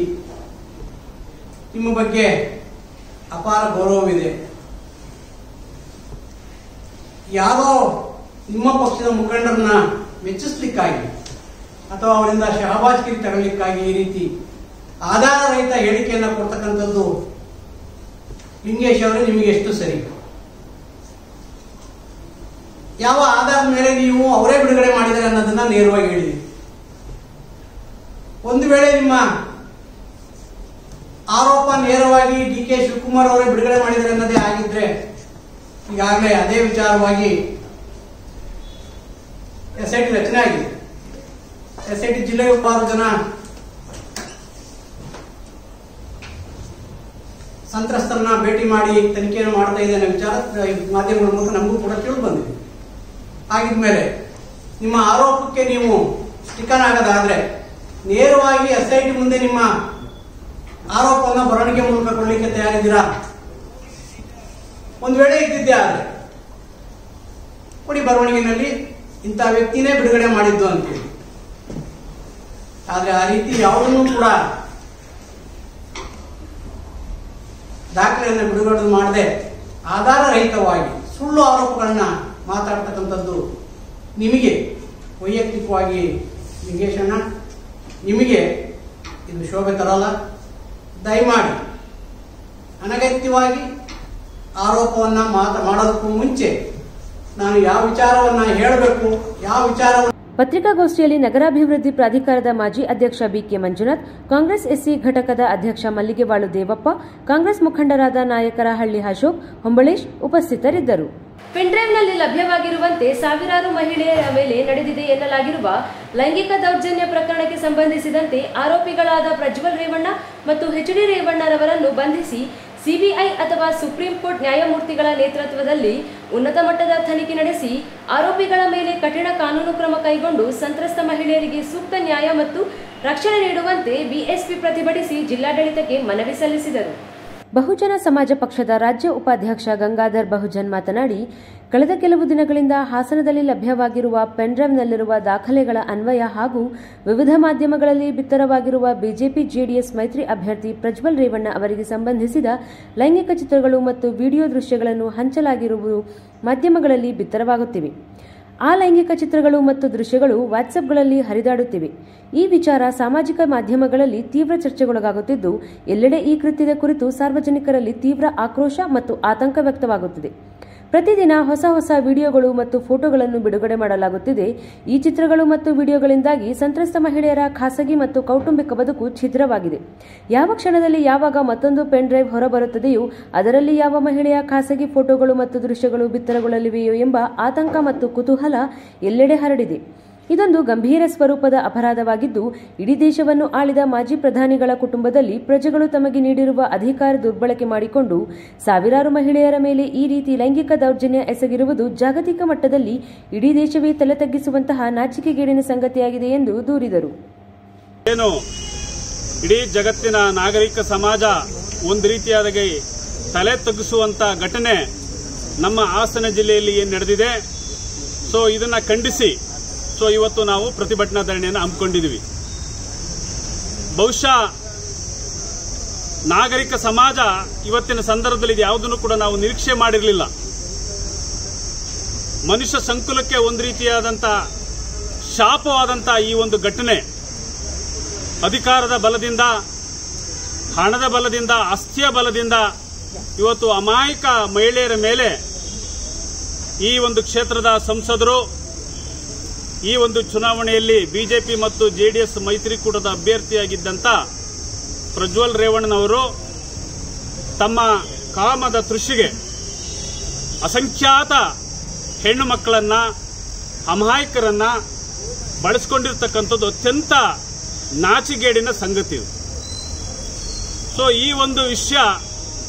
ನಿಮ್ಮ ಬಗ್ಗೆ ಅಪಾರ ಗೌರವವಿದೆ. ಯಾರೋ ನಿಮ್ಮ ಪಕ್ಷದ ಮುಖಂಡರನ್ನ ಮೆಚ್ಚಿಸ್ಲಿಕ್ಕಾಗಿ ಅಥವಾ ಅವರಿಂದ ಶಹಬಾಜ್ಗಿರಿ ತಗೊಳ್ಳಿಕ್ಕಾಗಿ ಈ ರೀತಿ ಆಧಾರ ರಹಿತ ಹೇಳಿಕೆಯನ್ನು ಕೊಡ್ತಕ್ಕಂಥದ್ದು ಲಿಂಗೇಶ್ ಅವರೇ ನಿಮಗೆ ಎಷ್ಟು ಸರಿ? ಯಾವ ಆಧಾರದ ಮೇಲೆ ನೀವು ಅವರೇ ಬಿಡುಗಡೆ ಮಾಡಿದರೆ ಅನ್ನೋದನ್ನ ನೇರವಾಗಿ ಹೇಳಿ. ಒಂದು ವೇಳೆ ನಿಮ್ಮ ಆರೋಪ ನೇರವಾಗಿ DK ಶಿವಕುಮಾರ್ ಅವರೇ ಬಿಡುಗಡೆ ಮಾಡಿದರೆ ಅನ್ನೋದೇ ಆಗಿದ್ರೆ ಈಗಾಗಲೇ ಅದೇ ವಿಚಾರವಾಗಿ SIT ರಚನೆ ಆಗಿದೆ. SIT ಜಿಲ್ಲೆಯ 6 ಜನ ಸಂತ್ರಸ್ತರನ್ನ ಭೇಟಿ ಮಾಡಿ ತನಿಖೆಯನ್ನು ಮಾಡ್ತಾ ಇದೆ ಅನ್ನೋ ವಿಚಾರ ಮಾಧ್ಯಮಗಳ ಮೂಲಕ ನಮಗೂ ಕೂಡ ತಿಳಿದು ಬಂದಿದೆ. ಆಗಿದ್ಮೇಲೆ ನಿಮ್ಮ ಆರೋಪಕ್ಕೆ ನೀವು ಸ್ಟಿಕನ್ ಆಗೋದಾದ್ರೆ ನೇರವಾಗಿ SIT ಮುಂದೆ ನಿಮ್ಮ ಆರೋಪವನ್ನು ಬರವಣಿಗೆ ಮೂಲಕ ಕೊಡಲಿಕ್ಕೆ ತಯಾರಿದ್ದೀರಾ? ಒಂದು ವೇಳೆ ಇದ್ದಿದ್ದೆ ಆದ್ರೆ ಕೊಡಿ ಬರವಣಿಗೆನಲ್ಲಿ ಇಂಥ ವ್ಯಕ್ತಿನೇ ಬಿಡುಗಡೆ ಮಾಡಿದ್ದು ಅಂತೇಳಿ. ಆದ್ರೆ ಆ ರೀತಿ ಯಾವುದನ್ನು ಕೂಡ ದಾಖಲೆಯನ್ನು ಬಿಡುಗಡೆ ಮಾಡದೆ ಆಧಾರ ರಹಿತವಾಗಿ ಸುಳ್ಳು ಆರೋಪಗಳನ್ನ ಮಾತಾಡ್ತಕ್ಕಂಥದ್ದು ನಿಮಗೆ ವೈಯಕ್ತಿಕವಾಗಿ ಲಿಂಗೇಶಣ್ಣ, ನಿಮಗೆ ಇದು ಶೋಭೆ ತರಲ್ಲ. ದಯಮಾಡಿ ಅನಗತ್ಯವಾಗಿ ಆರೋಪವನ್ನ ಮಾಡೋದಕ್ಕೂ ಮುಂಚೆ ನಾನು ಯಾವ ವಿಚಾರವನ್ನ ಹೇಳಬೇಕು, ಯಾವ ವಿಚಾರವನ್ನು. ಪತ್ರಿಕಾಗೋಷ್ಠಿಯಲ್ಲಿ ನಗರಾಭಿವೃದ್ಧಿ ಪ್ರಾಧಿಕಾರದ ಮಾಜಿ ಅಧ್ಯಕ್ಷ BK ಮಂಜುನಾಥ್, ಕಾಂಗ್ರೆಸ್ SC ಘಟಕದ ಅಧ್ಯಕ್ಷ ಮಲ್ಲಿಗೆವಾಳು ದೇವಪ್ಪ, ಕಾಂಗ್ರೆಸ್ ಮುಖಂಡರಾದ ನಾಯಕರಹಳ್ಳಿ ಅಶೋಕ್, ಹೊಂಬಳೇಶ್ ಉಪಸ್ಥಿತರಿದ್ದರು. ಪೆನ್ಡ್ರೈವ್ನಲ್ಲಿ ಲಭ್ಯವಾಗಿರುವಂತೆ ಸಾವಿರಾರು ಮಹಿಳೆಯರ ಮೇಲೆ ನಡೆದಿದೆ ಎನ್ನಲಾಗಿರುವ ಲೈಂಗಿಕ ದೌರ್ಜನ್ಯ ಪ್ರಕರಣಕ್ಕೆ ಸಂಬಂಧಿಸಿದಂತೆ ಆರೋಪಿಗಳಾದ ಪ್ರಜ್ವಲ್ ರೇವಣ್ಣ ಮತ್ತು HD ರೇವಣ್ಣರವರನ್ನು ಬಂಧಿಸಿ CBI ಅಥವಾ ಸುಪ್ರೀಂ ಕೋರ್ಟ್ ನ್ಯಾಯಮೂರ್ತಿಗಳ ನೇತೃತ್ವದಲ್ಲಿ ಉನ್ನತ ಮಟ್ಟದ ತನಿಖೆ ನಡೆಸಿ ಆರೋಪಿಗಳ ಮೇಲೆ ಕಠಿಣ ಕಾನೂನು ಕ್ರಮ ಕೈಗೊಂಡು ಸಂತ್ರಸ್ತ ಮಹಿಳೆಯರಿಗೆ ಸೂಕ್ತ ನ್ಯಾಯ ಮತ್ತು ರಕ್ಷಣೆ ನೀಡುವಂತೆ BSP ಪ್ರತಿಭಟಿಸಿ ಜಿಲ್ಲಾಡಳಿತಕ್ಕೆ ಮನವಿ ಸಲ್ಲಿಸಿದರು. ಬಹುಜನ ಸಮಾಜ ಪಕ್ಷದ ರಾಜ್ಯ ಉಪಾಧ್ಯಕ್ಷ ಗಂಗಾಧರ್ ಬಹುಜನ್ ಮಾತನಾಡಿ, ಕಳೆದ ಕೆಲವು ದಿನಗಳಿಂದ ಹಾಸನದಲ್ಲಿ ಲಭ್ಯವಾಗಿರುವ ಪೆನ್ಡ್ರೈವ್ನಲ್ಲಿರುವ ದಾಖಲೆಗಳ ಅನ್ವಯ ಹಾಗೂ ವಿವಿಧ ಮಾಧ್ಯಮಗಳಲ್ಲಿ ಬಿತ್ತರವಾಗಿರುವ BJP-JDS ಮೈತ್ರಿ ಅಭ್ಯರ್ಥಿ ಪ್ರಜ್ವಲ್ ರೇವಣ್ಣ ಅವರಿಗೆ ಸಂಬಂಧಿಸಿದ ಲೈಂಗಿಕ ಚಿತ್ರಗಳು ಮತ್ತು ವಿಡಿಯೋ ದೃಶ್ಯಗಳನ್ನು ಹಂಚಲಾಗಿರುವುದು ಮಾಧ್ಯಮಗಳಲ್ಲಿ ಬಿತ್ತರವಾಗುತ್ತಿವೆ. ಆ ಲೈಂಗಿಕ ಚಿತ್ರಗಳು ಮತ್ತು ದೃಶ್ಯಗಳು ವಾಟ್ಸ್ಆಪ್ಗಳಲ್ಲಿ ಹರಿದಾಡುತ್ತಿವೆ. ಈ ವಿಚಾರ ಸಾಮಾಜಿಕ ಮಾಧ್ಯಮಗಳಲ್ಲಿ ತೀವ್ರ ಚರ್ಚೆಗೊಳಗಾಗುತ್ತಿದ್ದು, ಎಲ್ಲೆಡೆ ಈ ಕೃತ್ಯದ ಕುರಿತು ಸಾರ್ವಜನಿಕರಲ್ಲಿ ತೀವ್ರ ಆಕ್ರೋಶ ಮತ್ತು ಆತಂಕ ವ್ಯಕ್ತವಾಗುತ್ತಿದೆ. ಪ್ರತಿದಿನ ಹೊಸ ವಿಡಿಯೋಗಳು ಮತ್ತು ಫೋಟೋಗಳನ್ನು ಬಿಡುಗಡೆ ಮಾಡಲಾಗುತ್ತಿದೆ. ಈ ಚಿತ್ರಗಳು ಮತ್ತು ವಿಡಿಯೋಗಳಿಂದಾಗಿ ಸಂತ್ರಸ್ತ ಮಹಿಳೆಯರ ಖಾಸಗಿ ಮತ್ತು ಕೌಟುಂಬಿಕ ಬದುಕು ಛಿದ್ರವಾಗಿದೆ. ಯಾವ ಕ್ಷಣದಲ್ಲಿ ಯಾವಾಗ ಮತ್ತೊಂದು ಪೆನ್ ಡ್ರೈವ್ ಹೊರಬರುತ್ತದೆಯೋ ಅದರಲ್ಲಿ ಯಾವ ಮಹಿಳೆಯ ಖಾಸಗಿ ಫೋಟೋಗಳು ಮತ್ತು ದೃಶ್ಯಗಳು ಬಿತ್ತರಗೊಳ್ಳಲಿವೆಯೋ ಎಂಬ ಆತಂಕ ಮತ್ತು ಕುತೂಹಲ ಎಲ್ಲೆಡೆ ಹರಡಿದೆ. ಇದೊಂದು ಗಂಭೀರ ಸ್ವರೂಪದ ಅಪರಾಧವಾಗಿದ್ದು, ಇಡೀ ದೇಶವನ್ನು ಆಳಿದ ಮಾಜಿ ಪ್ರಧಾನಿಗಳ ಕುಟುಂಬದಲ್ಲಿ ಪ್ರಜೆಗಳು ತಮಗೆ ನೀಡಿರುವ ಅಧಿಕಾರ ದುರ್ಬಳಕೆ ಮಾಡಿಕೊಂಡು ಸಾವಿರಾರು ಮಹಿಳೆಯರ ಮೇಲೆ ಈ ರೀತಿ ಲೈಂಗಿಕ ದೌರ್ಜನ್ಯ ಎಸಗಿರುವುದು ಜಾಗತಿಕ ಮಟ್ಟದಲ್ಲಿ ಇಡೀ ದೇಶವೇ ತಲೆ ತಗ್ಗಿಸುವಂತಹ ನಾಚಿಕೆಗೇಡಿನ ಸಂಗತಿಯಾಗಿದೆ ಎಂದು ದೂರಿದರು. ಇಡೀ ಜಗತ್ತಿನ ನಾಗರಿಕ ಸಮಾಜ ಒಂದು ರೀತಿಯಾದ ತಲೆ ತಗ್ಗಿಸುವಂತ ಘಟನೆ ನಮ್ಮ ಹಾಸನ ಜಿಲ್ಲೆಯಲ್ಲಿ ಏನು ನಡೆದಿದೆ. ಸೊ ಇದನ್ನ ಖಂಡಿಸಿ ಇವತ್ತು ನಾವು ಪ್ರತಿಭಟನಾ ಧರಣಿಯನ್ನು ಹಮ್ಮಿಕೊಂಡಿದ್ದೀವಿ. ಬಹುಶಃ ನಾಗರಿಕ ಸಮಾಜ ಇವತ್ತಿನ ಸಂದರ್ಭದಲ್ಲಿ ಇದು ಯಾವುದನ್ನು ಕೂಡ ನಾವು ನಿರೀಕ್ಷೆ ಮಾಡಿರಲಿಲ್ಲ. ಮನುಷ್ಯ ಸಂಕುಲಕ್ಕೆ ಒಂದು ರೀತಿಯಾದಂಥ ಶಾಪವಾದಂಥ ಈ ಒಂದು ಘಟನೆ ಅಧಿಕಾರದ ಬಲದಿಂದ, ಹಣದ ಬಲದಿಂದ, ಆಸ್ತಿಯ ಬಲದಿಂದ ಇವತ್ತು ಅಮಾಯಕ ಮಹಿಳೆಯರ ಮೇಲೆ ಈ ಒಂದು ಕ್ಷೇತ್ರದ ಸಂಸದರು ಈ ಒಂದು ಚುನಾವಣೆಯಲ್ಲಿ ಬಿಜೆಪಿ ಮತ್ತು ಜೆಡಿಎಸ್ ಮೈತ್ರಿಕೂಟದ ಅಭ್ಯರ್ಥಿಯಾಗಿದ್ದಂಥ ಪ್ರಜ್ವಲ್ ರೇವಣ್ಣನವರು ತಮ್ಮ ಕಾಮದ ತೃಷಿಗೆ ಅಸಂಖ್ಯಾತ ಹೆಣ್ಣು ಮಕ್ಕಳನ್ನ, ಅಮಾಯಕರನ್ನ ಬಳಸಿಕೊಂಡಿರ್ತಕ್ಕಂಥದ್ದು ಅತ್ಯಂತ ನಾಚಿಗೇಡಿನ ಸಂಗತಿ. ಸೊ ಈ ಒಂದು ವಿಷಯ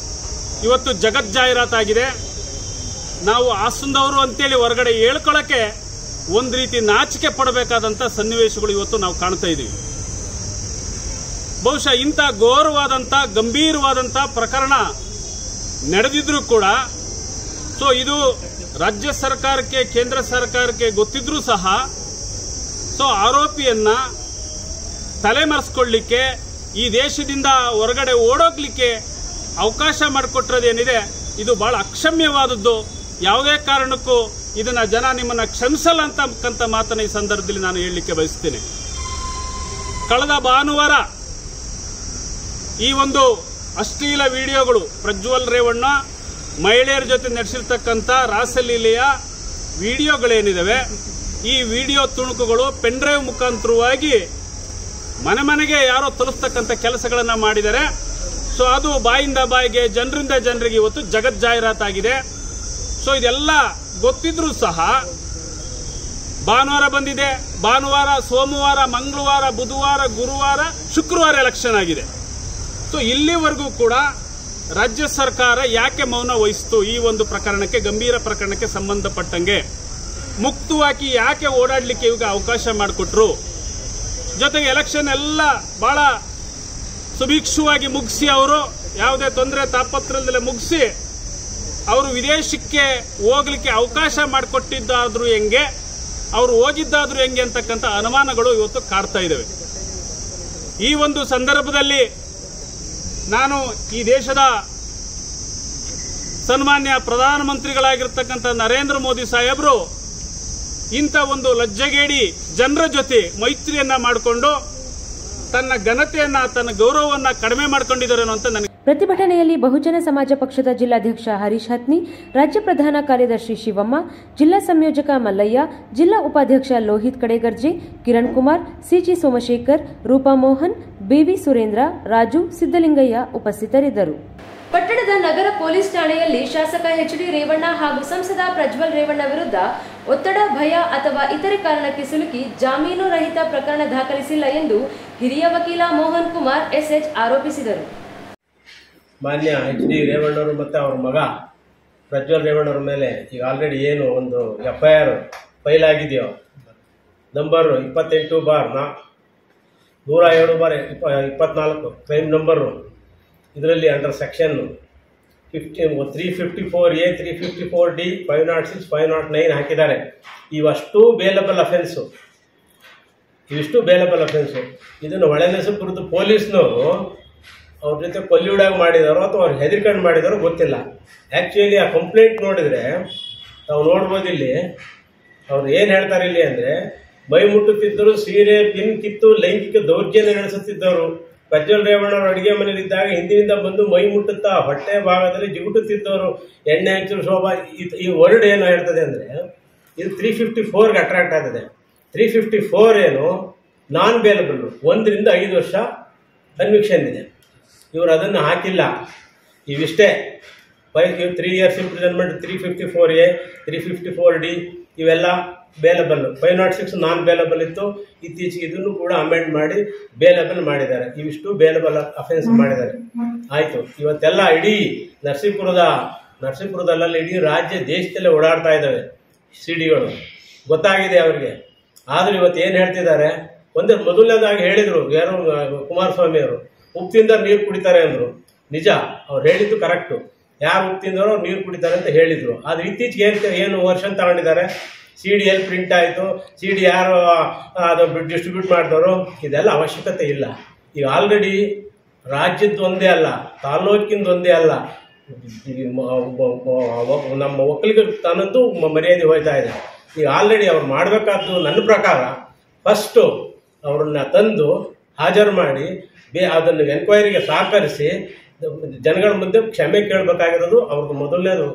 ಇವತ್ತು ಜಗಜ್ಜಾಹೀರಾತಾಗಿದೆ. ನಾವು ಹಾಸನದವರು ಅಂತೇಳಿ ಹೊರಗಡೆ ಹೇಳ್ಕೊಳ್ಳಕ್ಕೆ ಒಂದು ರೀತಿ ನಾಚಿಕೆ ಪಡಬೇಕಾದಂಥ ಸನ್ನಿವೇಶಗಳು ಇವತ್ತು ನಾವು ಕಾಣ್ತಾ ಇದ್ದೀವಿ. ಬಹುಶಃ ಇಂಥ ಘೋರವಾದಂಥ ಗಂಭೀರವಾದಂಥ ಪ್ರಕರಣ ನಡೆದಿದ್ರೂ ಕೂಡ ಇದು ರಾಜ್ಯ ಸರ್ಕಾರಕ್ಕೆ ಕೇಂದ್ರ ಸರ್ಕಾರಕ್ಕೆ ಗೊತ್ತಿದ್ರೂ ಸಹ ಸೊ ಆರೋಪಿಯನ್ನ ತಲೆಮರೆಸ್ಕೊಳ್ಳಿಕ್ಕೆ ಈ ದೇಶದಿಂದ ಹೊರಗಡೆ ಓಡೋಗ್ಲಿಕ್ಕೆ ಅವಕಾಶ ಮಾಡಿಕೊಟ್ಟಿರೋದೇನಿದೆ ಇದು ಬಹಳ ಅಕ್ಷಮ್ಯವಾದದ್ದು. ಯಾವುದೇ ಕಾರಣಕ್ಕೂ ಇದನ್ನ ಜನ ನಿಮ್ಮನ್ನ ಕ್ಷಮಿಸಲ್ಲ ಅಂತಕ್ಕಂಥ ಮಾತನ್ನ ಈ ಸಂದರ್ಭದಲ್ಲಿ ನಾನು ಹೇಳಲಿಕ್ಕೆ ಬಯಸ್ತೀನಿ. ಕಳೆದ ಭಾನುವಾರ ಈ ಒಂದು ಅಶ್ಲೀಲ ವಿಡಿಯೋಗಳು ಪ್ರಜ್ವಲ್ ರೇವಣ್ಣ ಮಹಿಳೆಯರ ಜೊತೆ ನಡೆಸಿರ್ತಕ್ಕಂಥ ರಾಸಲೀಲೆಯ ವಿಡಿಯೋಗಳೇನಿದಾವೆ ಈ ವಿಡಿಯೋ ತುಣುಕುಗಳು ಪೆನ್ಡ್ರೈವ್ ಮುಖಾಂತರವಾಗಿ ಮನೆ ಮನೆಗೆ ಯಾರೋ ತಲುಪಿಸ್ತಕ್ಕಂಥ ಕೆಲಸಗಳನ್ನ ಮಾಡಿದ್ದಾರೆ. ಸೊ ಅದು ಬಾಯಿಂದ ಬಾಯಿಗೆ ಜನರಿಂದ ಜನರಿಗೆ ಇವತ್ತು ಜಗತ್ ಜಾಹೀರಾತಾಗಿದೆ. ಸೊ ಇದೆಲ್ಲ ಗೊತ್ತಿದ್ರೂ ಸಹ ಭಾನುವಾರ ಬಂದಿದೆ, ಭಾನುವಾರ, ಸೋಮವಾರ, ಮಂಗಳವಾರ, ಬುಧವಾರ, ಗುರುವಾರ, ಶುಕ್ರವಾರ ಎಲೆಕ್ಷನ್ ಆಗಿದೆ. ಸೊ ಇಲ್ಲಿವರೆಗೂ ಕೂಡ ರಾಜ್ಯ ಸರ್ಕಾರ ಯಾಕೆ ಮೌನ ವಹಿಸಿತು? ಈ ಒಂದು ಪ್ರಕರಣಕ್ಕೆ, ಗಂಭೀರ ಪ್ರಕರಣಕ್ಕೆ ಸಂಬಂಧಪಟ್ಟಂಗೆ ಮುಕ್ತವಾಗಿ ಯಾಕೆ ಓಡಾಡಲಿಕ್ಕೆ ಇವಾಗ ಅವಕಾಶ ಮಾಡಿಕೊಟ್ರು? ಜೊತೆಗೆ ಎಲೆಕ್ಷನ್ ಎಲ್ಲ ಬಹಳ ಸುಭಿಕ್ಷವಾಗಿ ಮುಗಿಸಿ ಅವರು ಯಾವುದೇ ತೊಂದರೆ ತಾಪತ್ರದಲ್ಲೇ ಮುಗಿಸಿ ಅವರು ವಿದೇಶಕ್ಕೆ ಹೋಗ್ಲಿಕ್ಕೆ ಅವಕಾಶ ಮಾಡಿಕೊಟ್ಟಿದ್ದಾದ್ರೂ ಹೆಂಗೆ, ಅವರು ಹೋಗಿದ್ದಾದ್ರೂ ಹೆಂಗೆ ಅಂತಕ್ಕಂಥ ಅನುಮಾನಗಳು ಇವತ್ತು ಕಾಡ್ತಾ ಇದ್ದಾವೆ. ಈ ಒಂದು ಸಂದರ್ಭದಲ್ಲಿ ನಾನು ಈ ದೇಶದ ಸನ್ಮಾನ್ಯ ಪ್ರಧಾನಮಂತ್ರಿಗಳಾಗಿರ್ತಕ್ಕಂಥ ನರೇಂದ್ರ ಮೋದಿ ಸಾಹೇಬರು ಇಂಥ ಒಂದು ಲಜ್ಜೆಗೇಡಿ ಜನರ ಜೊತೆ ಮೈತ್ರಿಯನ್ನ ಮಾಡಿಕೊಂಡು ತನ್ನ ಘನತೆಯನ್ನ, ತನ್ನ ಗೌರವವನ್ನ ಕಡಿಮೆ ಮಾಡಿಕೊಂಡಿದ್ದಾರೆ ಅಂತ ನನಗೆ. ಪ್ರತಿಭಟನೆಯಲ್ಲಿ ಬಹುಜನ ಸಮಾಜ ಪಕ್ಷದ ಜಿಲ್ಲಾಧ್ಯಕ್ಷ ಹರೀಶ್ ಹತ್ನಿ, ರಾಜ್ಯ ಪ್ರಧಾನ ಕಾರ್ಯದರ್ಶಿ ಶಿವಮ್ಮ, ಜಿಲ್ಲಾ ಸಂಯೋಜಕ ಮಲ್ಲಯ್ಯ, ಜಿಲ್ಲಾ ಉಪಾಧ್ಯಕ್ಷ ಲೋಹಿತ್ ಕಡೆಗರ್ಜಿ, ಕಿರಣ್ ಕುಮಾರ್, ಸಿಜಿ ಸೋಮಶೇಖರ್, ರೂಪಾ ಮೋಹನ್, ಬಿವಿ ಸುರೇಂದ್ರ, ರಾಜು, ಸಿದ್ದಲಿಂಗಯ್ಯ ಉಪಸ್ಥಿತರಿದ್ದರು. ಪಟ್ಟಣದ ನಗರ ಪೊಲೀಸ್ ಠಾಣೆಯಲ್ಲಿ ಶಾಸಕ ಎಚ್.ಡಿ. ರೇವಣ್ಣ ಹಾಗೂ ಸಂಸದ ಪ್ರಜ್ವಲ್ ರೇವಣ್ಣ ವಿರುದ್ಧ ಒತ್ತಡ, ಭಯ ಅಥವಾ ಇತರೆ ಕಾರಣಕ್ಕೆ ಸಿಲುಕಿ ಜಾಮೀನು ರಹಿತ ಪ್ರಕರಣ ದಾಖಲಿಸಿಲ್ಲ ಎಂದು ಹಿರಿಯ ವಕೀಲ ಮೋಹನ್ ಕುಮಾರ್ ಎಸ್ಎಚ್ ಆರೋಪಿಸಿದರು. ಮಾನ್ಯ ಎಚ್.ಡಿ. ರೇವಣ್ಣವರು ಮತ್ತು ಅವ್ರ ಮಗ ಪ್ರಜ್ವಲ್ ರೇವಣ್ಣವ್ರ ಮೇಲೆ ಈಗ ಆಲ್ರೆಡಿ ಏನು ಒಂದು FIR ಫೈಲ್ ಆಗಿದೆಯೋ ನಂಬರು 28/107/24 ಕ್ರೈಮ್ ನಂಬರು, ಇದರಲ್ಲಿ ಅಂಡರ್ ಸೆಕ್ಷನ್ 354A, 354D, 506, 509 ಹಾಕಿದ್ದಾರೆ. ಇವಿಷ್ಟು ಬೇಲಬಲ್ ಅಫೆನ್ಸು. ಇದನ್ನು ಹೊಳೆನರಸೀಪುರದ ಪೊಲೀಸ್ನವರು ಅವ್ರ ಜೊತೆ ಕೊಲ್ಲಿಯೂಡಾಗಿ ಮಾಡಿದಾರೋ ಅಥವಾ ಅವ್ರು ಹೆದರ್ಕೊಂಡು ಮಾಡಿದಾರೋ ಗೊತ್ತಿಲ್ಲ. ಆ್ಯಕ್ಚುಲಿ ಆ ಕಂಪ್ಲೇಂಟ್ ನೋಡಿದರೆ ನಾವು ನೋಡ್ಬೋದು, ಇಲ್ಲಿ ಅವ್ರು ಏನು ಹೇಳ್ತಾರೆ ಇಲ್ಲಿ ಅಂದರೆ, ಮೈ ಮುಟ್ಟುತ್ತಿದ್ದರು, ಸೀರೆ ಪಿನ್ ಕಿತ್ತು ಲೈಂಗಿಕ ದೌರ್ಜನ್ಯ ನಡೆಸುತ್ತಿದ್ದರು. ಪ್ರಜ್ವಲ್ ರೇವಣ್ಣವರು ಅಡುಗೆ ಮನೆಯಲ್ಲಿದ್ದಾಗ ಹಿಂದಿನಿಂದ ಬಂದು ಮೈ ಮುಟ್ಟುತ್ತಾ ಹೊಟ್ಟೆ ಭಾಗದಲ್ಲಿ ಜಿಗುಟುತ್ತಿದ್ದವರು, ಎಣ್ಣೆ ಹಂಚಲು ಶೋಭಾ. ಈ ವರ್ಡ್ ಏನು ಹೇಳ್ತದೆ ಅಂದರೆ, ಇದು 354ಗೆ ಅಟ್ರಾಕ್ಟ್ ಆಗ್ತದೆ. 354 ಏನು ನಾನ್ ಬೇಲಬಲ್, 1 ರಿಂದ 5 ವರ್ಷ ಕನ್ವಿಕ್ಷನ್ ಇದೆ. ಇವರು ಅದನ್ನು ಹಾಕಿಲ್ಲ. ಇವಿಷ್ಟೇ 3 years ಇಂಪ್ರಿಸನ್ಮೆಂಟ್, 354A, 354D ಇವೆಲ್ಲ ಬೇಲಬಲ್. 506 ನಾನ್ ಬೇಲಬಲ್ ಇತ್ತು. ಇತ್ತೀಚೆಗೆ ಇದನ್ನು ಕೂಡ ಅಮೆಂಡ್ ಮಾಡಿ ಬೇಲಬಲ್ ಮಾಡಿದ್ದಾರೆ. ಇವಿಷ್ಟು ಬೇಲಬಲ್ ಅಫೆನ್ಸ್ ಮಾಡಿದ್ದಾರೆ. ಆಯಿತು. ಇವತ್ತೆಲ್ಲ ಇಡೀ ನರಸೀಪುರದಲ್ಲ, ಇಡೀ ರಾಜ್ಯ ದೇಶದಲ್ಲೇ ಓಡಾಡ್ತಾ ಇದ್ದಾವೆ ಸಿಡಿಗಳು, ಗೊತ್ತಾಗಿದೆ ಅವರಿಗೆ. ಆದರೂ ಇವತ್ತು ಏನು ಹೇಳ್ತಿದ್ದಾರೆ, ಮೊದಲನೇದಾಗಿ ಹೇಳಿದರು ಯಾರು, ಕುಮಾರಸ್ವಾಮಿ ಅವರು, ಉಪ್ಪು ತಿಂದವ್ರು ನೀರು ಕುಡಿತಾರೆ ಅಂದರು. ನಿಜ, ಅವ್ರು ಹೇಳಿದ್ದು ಕರೆಕ್ಟು. ಯಾರು ಉಪ್ಪು ತಿಂದವರು ಅವ್ರು ನೀರು ಕುಡಿತಾರೆ ಅಂತ ಹೇಳಿದರು. ಆದರೆ ಇತ್ತೀಚೆಗೆ ಏನು ವರ್ಷನ್ ತಗೊಂಡಿದ್ದಾರೆ, CD ಎಲ್ಲಿ ಪ್ರಿಂಟ್ ಆಯಿತು, CD ಯಾರು ಅದು ಡಿಸ್ಟ್ರಿಬ್ಯೂಟ್ ಮಾಡಿದವರು, ಇದೆಲ್ಲ ಅವಶ್ಯಕತೆ ಇಲ್ಲ. ಈಗ ಆಲ್ರೆಡಿ ರಾಜ್ಯದ್ದು ಒಂದೇ ಅಲ್ಲ, ತಾಲೂಕಿಂದ ಒಂದೇ ಅಲ್ಲ, ನಮ್ಮ ಒಕ್ಕಲಿಗರ ತನ್ನದ್ದು ಮರ್ಯಾದೆ ಹೋಯ್ತಾ ಇದೆ. ಈಗ ಆಲ್ರೆಡಿ ಅವ್ರು ಮಾಡಬೇಕಾದ್ದು ನನ್ನ ಪ್ರಕಾರ ಫಸ್ಟು ಅವ್ರನ್ನ ತಂದು ಹಾಜರು ಮಾಡಿ ಅದನ್ನು ಎನ್ಕ್ವೈರಿಗೆ ಸಹಕರಿಸಿ ಜನಗಳ ಮುಂದೆ ಕ್ಷಮೆ ಕೇಳಬೇಕಾಗಿರೋದು ಅವ್ರಿಗೆ ಮೊದಲನೇದು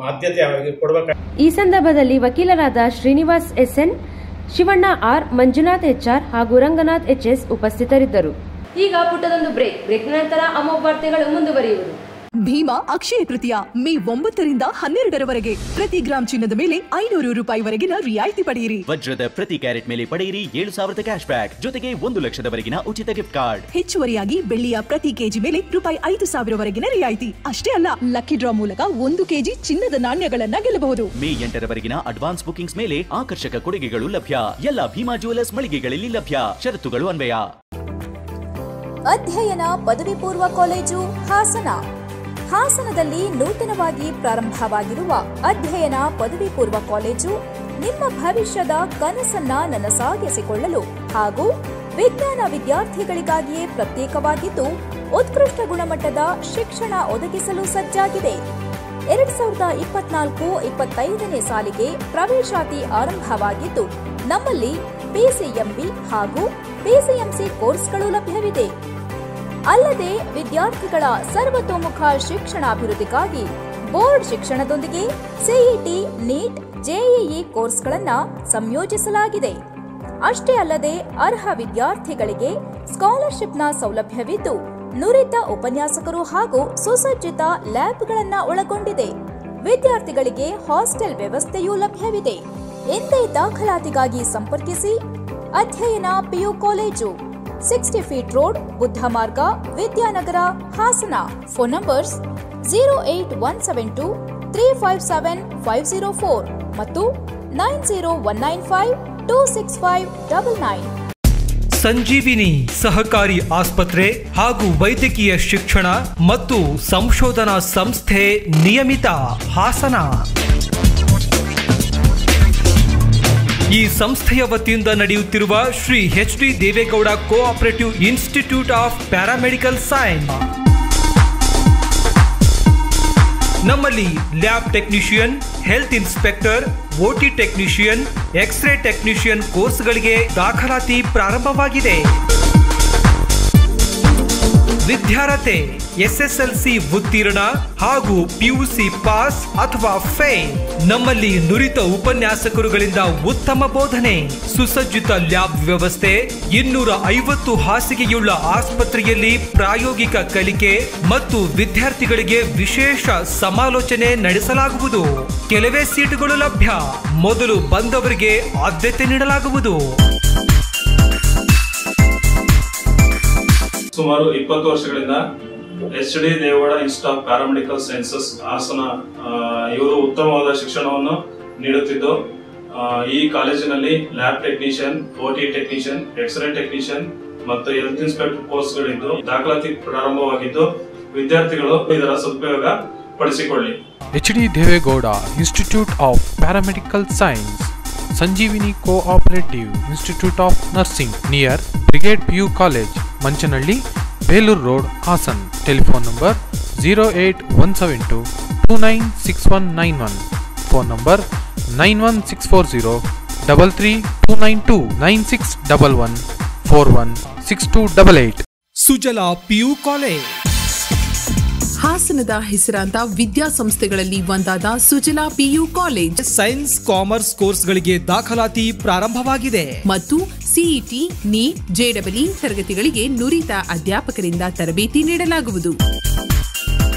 ಆದ್ಯತೆ ಕೊಡಬೇಕು. ಈ ಸಂದರ್ಭದಲ್ಲಿ ವಕೀಲರಾದ Srinivas SN, Shivanna R, Manjunath HR ಹಾಗೂ ರಂಗನಾಥ್ HS ಉಪಸ್ಥಿತರಿದ್ದರು. ಈಗ ಪುಟ್ಟದೊಂದು ಬ್ರೇಕ್ ನಂತರ ಅಮೋಘ ವಾರ್ತೆಗಳು ಮುಂದುವರಿಯುವುದು. ಭೀಮಾ ಅಕ್ಷಯ ತೃತೀಯ ಮೇ 9 ರಿಂದ 12ರವರೆಗೆ ಪ್ರತಿ ಗ್ರಾಮ್ ಚಿನ್ನದ ಮೇಲೆ 500 ರೂಪಾಯಿವರೆಗಿನ ರಿಯಾಯಿತಿ ಪಡೆಯಿರಿ. ವಜ್ರದ ಪ್ರತಿ ಕ್ಯಾರೆಟ್ ಮೇಲೆ ಪಡೆಯಿರಿ 7,000 ಕ್ಯಾಶ್ ಬ್ಯಾಕ್, ಜೊತೆಗೆ 1 ಲಕ್ಷದವರೆಗಿನ ಉಚಿತ ಗಿಫ್ಟ್ ಕಾರ್ಡ್. ಹೆಚ್ಚುವರಿಯಾಗಿ ಬೆಳ್ಳಿಯ ಪ್ರತಿ ಕೆಜಿ ಮೇಲೆ ₹5,000ವರೆಗಿನ ರಿಯಾಯಿತಿ. ಅಷ್ಟೇ ಅಲ್ಲ, ಲಕ್ಕಿ ಡ್ರಾ ಮೂಲಕ 1 ಕೆಜಿ ಚಿನ್ನದ ನಾಣ್ಯಗಳನ್ನ ಗೆಲ್ಲಬಹುದು. ಮೇ 8ರವರೆಗಿನ ಅಡ್ವಾನ್ಸ್ ಬುಕಿಂಗ್ಸ್ ಮೇಲೆ ಆಕರ್ಷಕ ಕೊಡುಗೆಗಳು ಲಭ್ಯ. ಎಲ್ಲ ಭೀಮಾ ಜ್ಯುವೆಲರ್ಸ್ ಮಳಿಗೆಗಳಲ್ಲಿ ಲಭ್ಯ. ಷರತ್ತುಗಳು ಅನ್ವಯ. ಅಧ್ಯಯನ ಪದವಿ ಪೂರ್ವ ಕಾಲೇಜು ಹಾಸನ. ಹಾಸನದಲ್ಲಿ ನೂತನವಾಗಿ ಪ್ರಾರಂಭವಾಗಿರುವ ಅಧ್ಯಯನ ಪದವಿ ಪೂರ್ವ ಕಾಲೇಜು ನಿಮ್ಮ ಭವಿಷ್ಯದ ಕನಸನ್ನ ನನಸಾಗಿಸಿಕೊಳ್ಳಲು ಹಾಗೂ ವಿಜ್ಞಾನ ವಿದ್ಯಾರ್ಥಿಗಳಿಗಾಗಿಯೇ ಪ್ರತ್ಯೇಕವಾಗಿದ್ದು ಉತ್ಕೃಷ್ಟ ಗುಣಮಟ್ಟದ ಶಿಕ್ಷಣ ಒದಗಿಸಲು ಸಜ್ಜಾಗಿದೆ. 2024-25ನೇ ಸಾಲಿಗೆ ಪ್ರವೇಶಾತಿ ಆರಂಭವಾಗಿದ್ದು ನಮ್ಮಲ್ಲಿ ಪಿಸಿಎಂಬಿ ಹಾಗೂ ಪಿಸಿಎಂಸಿ ಕೋರ್ಸ್ಗಳು ಲಭ್ಯವಿದೆ. ಅಲ್ಲದೆ ವಿದ್ಯಾರ್ಥಿಗಳ ಸರ್ವತೋಮುಖ ಶಿಕ್ಷಣಾಭಿವೃದ್ಧಿಗಾಗಿ ಬೋರ್ಡ್ ಶಿಕ್ಷಣದೊಂದಿಗೆ ಸಿಇಟಿ, ನೀಟ್, ಜೆಇಇ ಕೋರ್ಸ್ಗಳನ್ನು ಸಂಯೋಜಿಸಲಾಗಿದೆ. ಅಷ್ಟೇ ಅಲ್ಲದೆ ಅರ್ಹ ವಿದ್ಯಾರ್ಥಿಗಳಿಗೆ ಸ್ಕಾಲರ್ಶಿಪ್ನ ಸೌಲಭ್ಯವಿದ್ದು ನುರಿತ ಉಪನ್ಯಾಸಕರು ಹಾಗೂ ಸುಸಜ್ಜಿತ ಲ್ಯಾಬ್ಗಳನ್ನು ಒಳಗೊಂಡಿದೆ. ವಿದ್ಯಾರ್ಥಿಗಳಿಗೆ ಹಾಸ್ಟೆಲ್ ವ್ಯವಸ್ಥೆಯೂ ಲಭ್ಯವಿದೆ. ಎಂದೇ ದಾಖಲಾತಿಗಾಗಿ ಸಂಪರ್ಕಿಸಿ. ಅಧ್ಯಯನ PU college, 60 feet road, Buddha ಮಾರ್ಗ, ವಿದ್ಯಾನಗರ, ಹಾಸನ. ಫೋನ್ ನಂಬರ್ಸ್ 08172 357 504 ಮತ್ತು 90195 26599. ಸಂಜೀವಿನಿ ಸಹಕಾರಿ ಆಸ್ಪತ್ರೆ ಹಾಗೂ ವೈದ್ಯಕೀಯ ಶಿಕ್ಷಣ ಮತ್ತು ಸಂಶೋಧನಾ ಸಂಸ್ಥೆ ನಿಯಮಿತ, ಹಾಸನ. ಈ ಸಂಸ್ಥೆಯ ವತಿಯಿಂದ ನಡೆಯುತ್ತಿರುವ Shri H D Deve Gowda cooperative institute of paramedical science. ನಮ್ಮಲ್ಲಿ lab technician, health inspector, OT technician, X ray technician ಕೋರ್ಸ್ಗಳಿಗೆ ದಾಖಲಾತಿ ಪ್ರಾರಂಭವಾಗಿದೆ. ವಿದ್ಯಾರ್ಹತೆ ಎಸ್ಎಸ್ಎಲ್ಸಿ ಉತ್ತೀರ್ಣ ಹಾಗೂ ಪಿಯುಸಿ ಪಾಸ್ ಅಥವಾ ಫೇಲ್. ನಮ್ಮಲ್ಲಿ ನುರಿತ ಉಪನ್ಯಾಸಕರುಗಳಿಂದ ಉತ್ತಮ ಬೋಧನೆ, ಸುಸಜ್ಜಿತ ಲ್ಯಾಬ್ ವ್ಯವಸ್ಥೆ, 250 ಹಾಸಿಗೆಯುಳ್ಳ ಆಸ್ಪತ್ರೆಯಲ್ಲಿ ಪ್ರಾಯೋಗಿಕ ಕಲಿಕೆ ಮತ್ತು ವಿದ್ಯಾರ್ಥಿಗಳಿಗೆ ವಿಶೇಷ ಸಮಾಲೋಚನೆ ನಡೆಸಲಾಗುವುದು. ಕೆಲವೇ ಸೀಟುಗಳು ಲಭ್ಯ. ಮೊದಲು ಬಂದವರಿಗೆ ಆದ್ಯತೆ ನೀಡಲಾಗುವುದು. ಸುಮಾರು 20 ವರ್ಷಗಳಿಂದ H D Deve Gowda institute of paramedical sciences Hassan ಇವರು ಉತ್ತಮವಾದ ಶಿಕ್ಷಣವನ್ನು ನೀಡುತ್ತಿದ್ದು, ಈ ಕಾಲೇಜಿನಲ್ಲಿ lab technician, OT technician, X ray technician ಮತ್ತು ಹೆಲ್ತ್ ಇನ್ಸ್ಪೆಕ್ಟರ್ ಕೋರ್ಸ್ಗಳಿದ್ದು ದಾಖಲಾತಿ ಪ್ರಾರಂಭವಾಗಿದ್ದು ವಿದ್ಯಾರ್ಥಿಗಳು ಇದರ ಸದುಪಯೋಗ ಪಡಿಸಿಕೊಳ್ಳಿ. H D Deve Gowda institute of paramedical science, Sanjeevini cooperative institute of nursing near brigade PU college, Manchanahalli, Belur road, Hassan. Telephone number 08172 296191. Phone number 91640 33292 9611 416288. Sujala PU college. ಹಾಸನದ ಹೆಸರಾಂತ ವಿದ್ಯಾಸಂಸ್ಥೆಗಳಲ್ಲಿ ಒಂದಾದ Sujala PU college science, commerce ಕೋರ್ಸ್ಗಳಿಗೆ ದಾಖಲಾತಿ ಪ್ರಾರಂಭವಾಗಿದೆ ಮತ್ತು ಸಿಇಟಿ, ನೀಟ್, ಜೆಇಇ ತರಗತಿಗಳಿಗೆ ನುರಿತ ಅಧ್ಯಾಪಕರಿಂದ ತರಬೇತಿ ನೀಡಲಾಗುವುದು.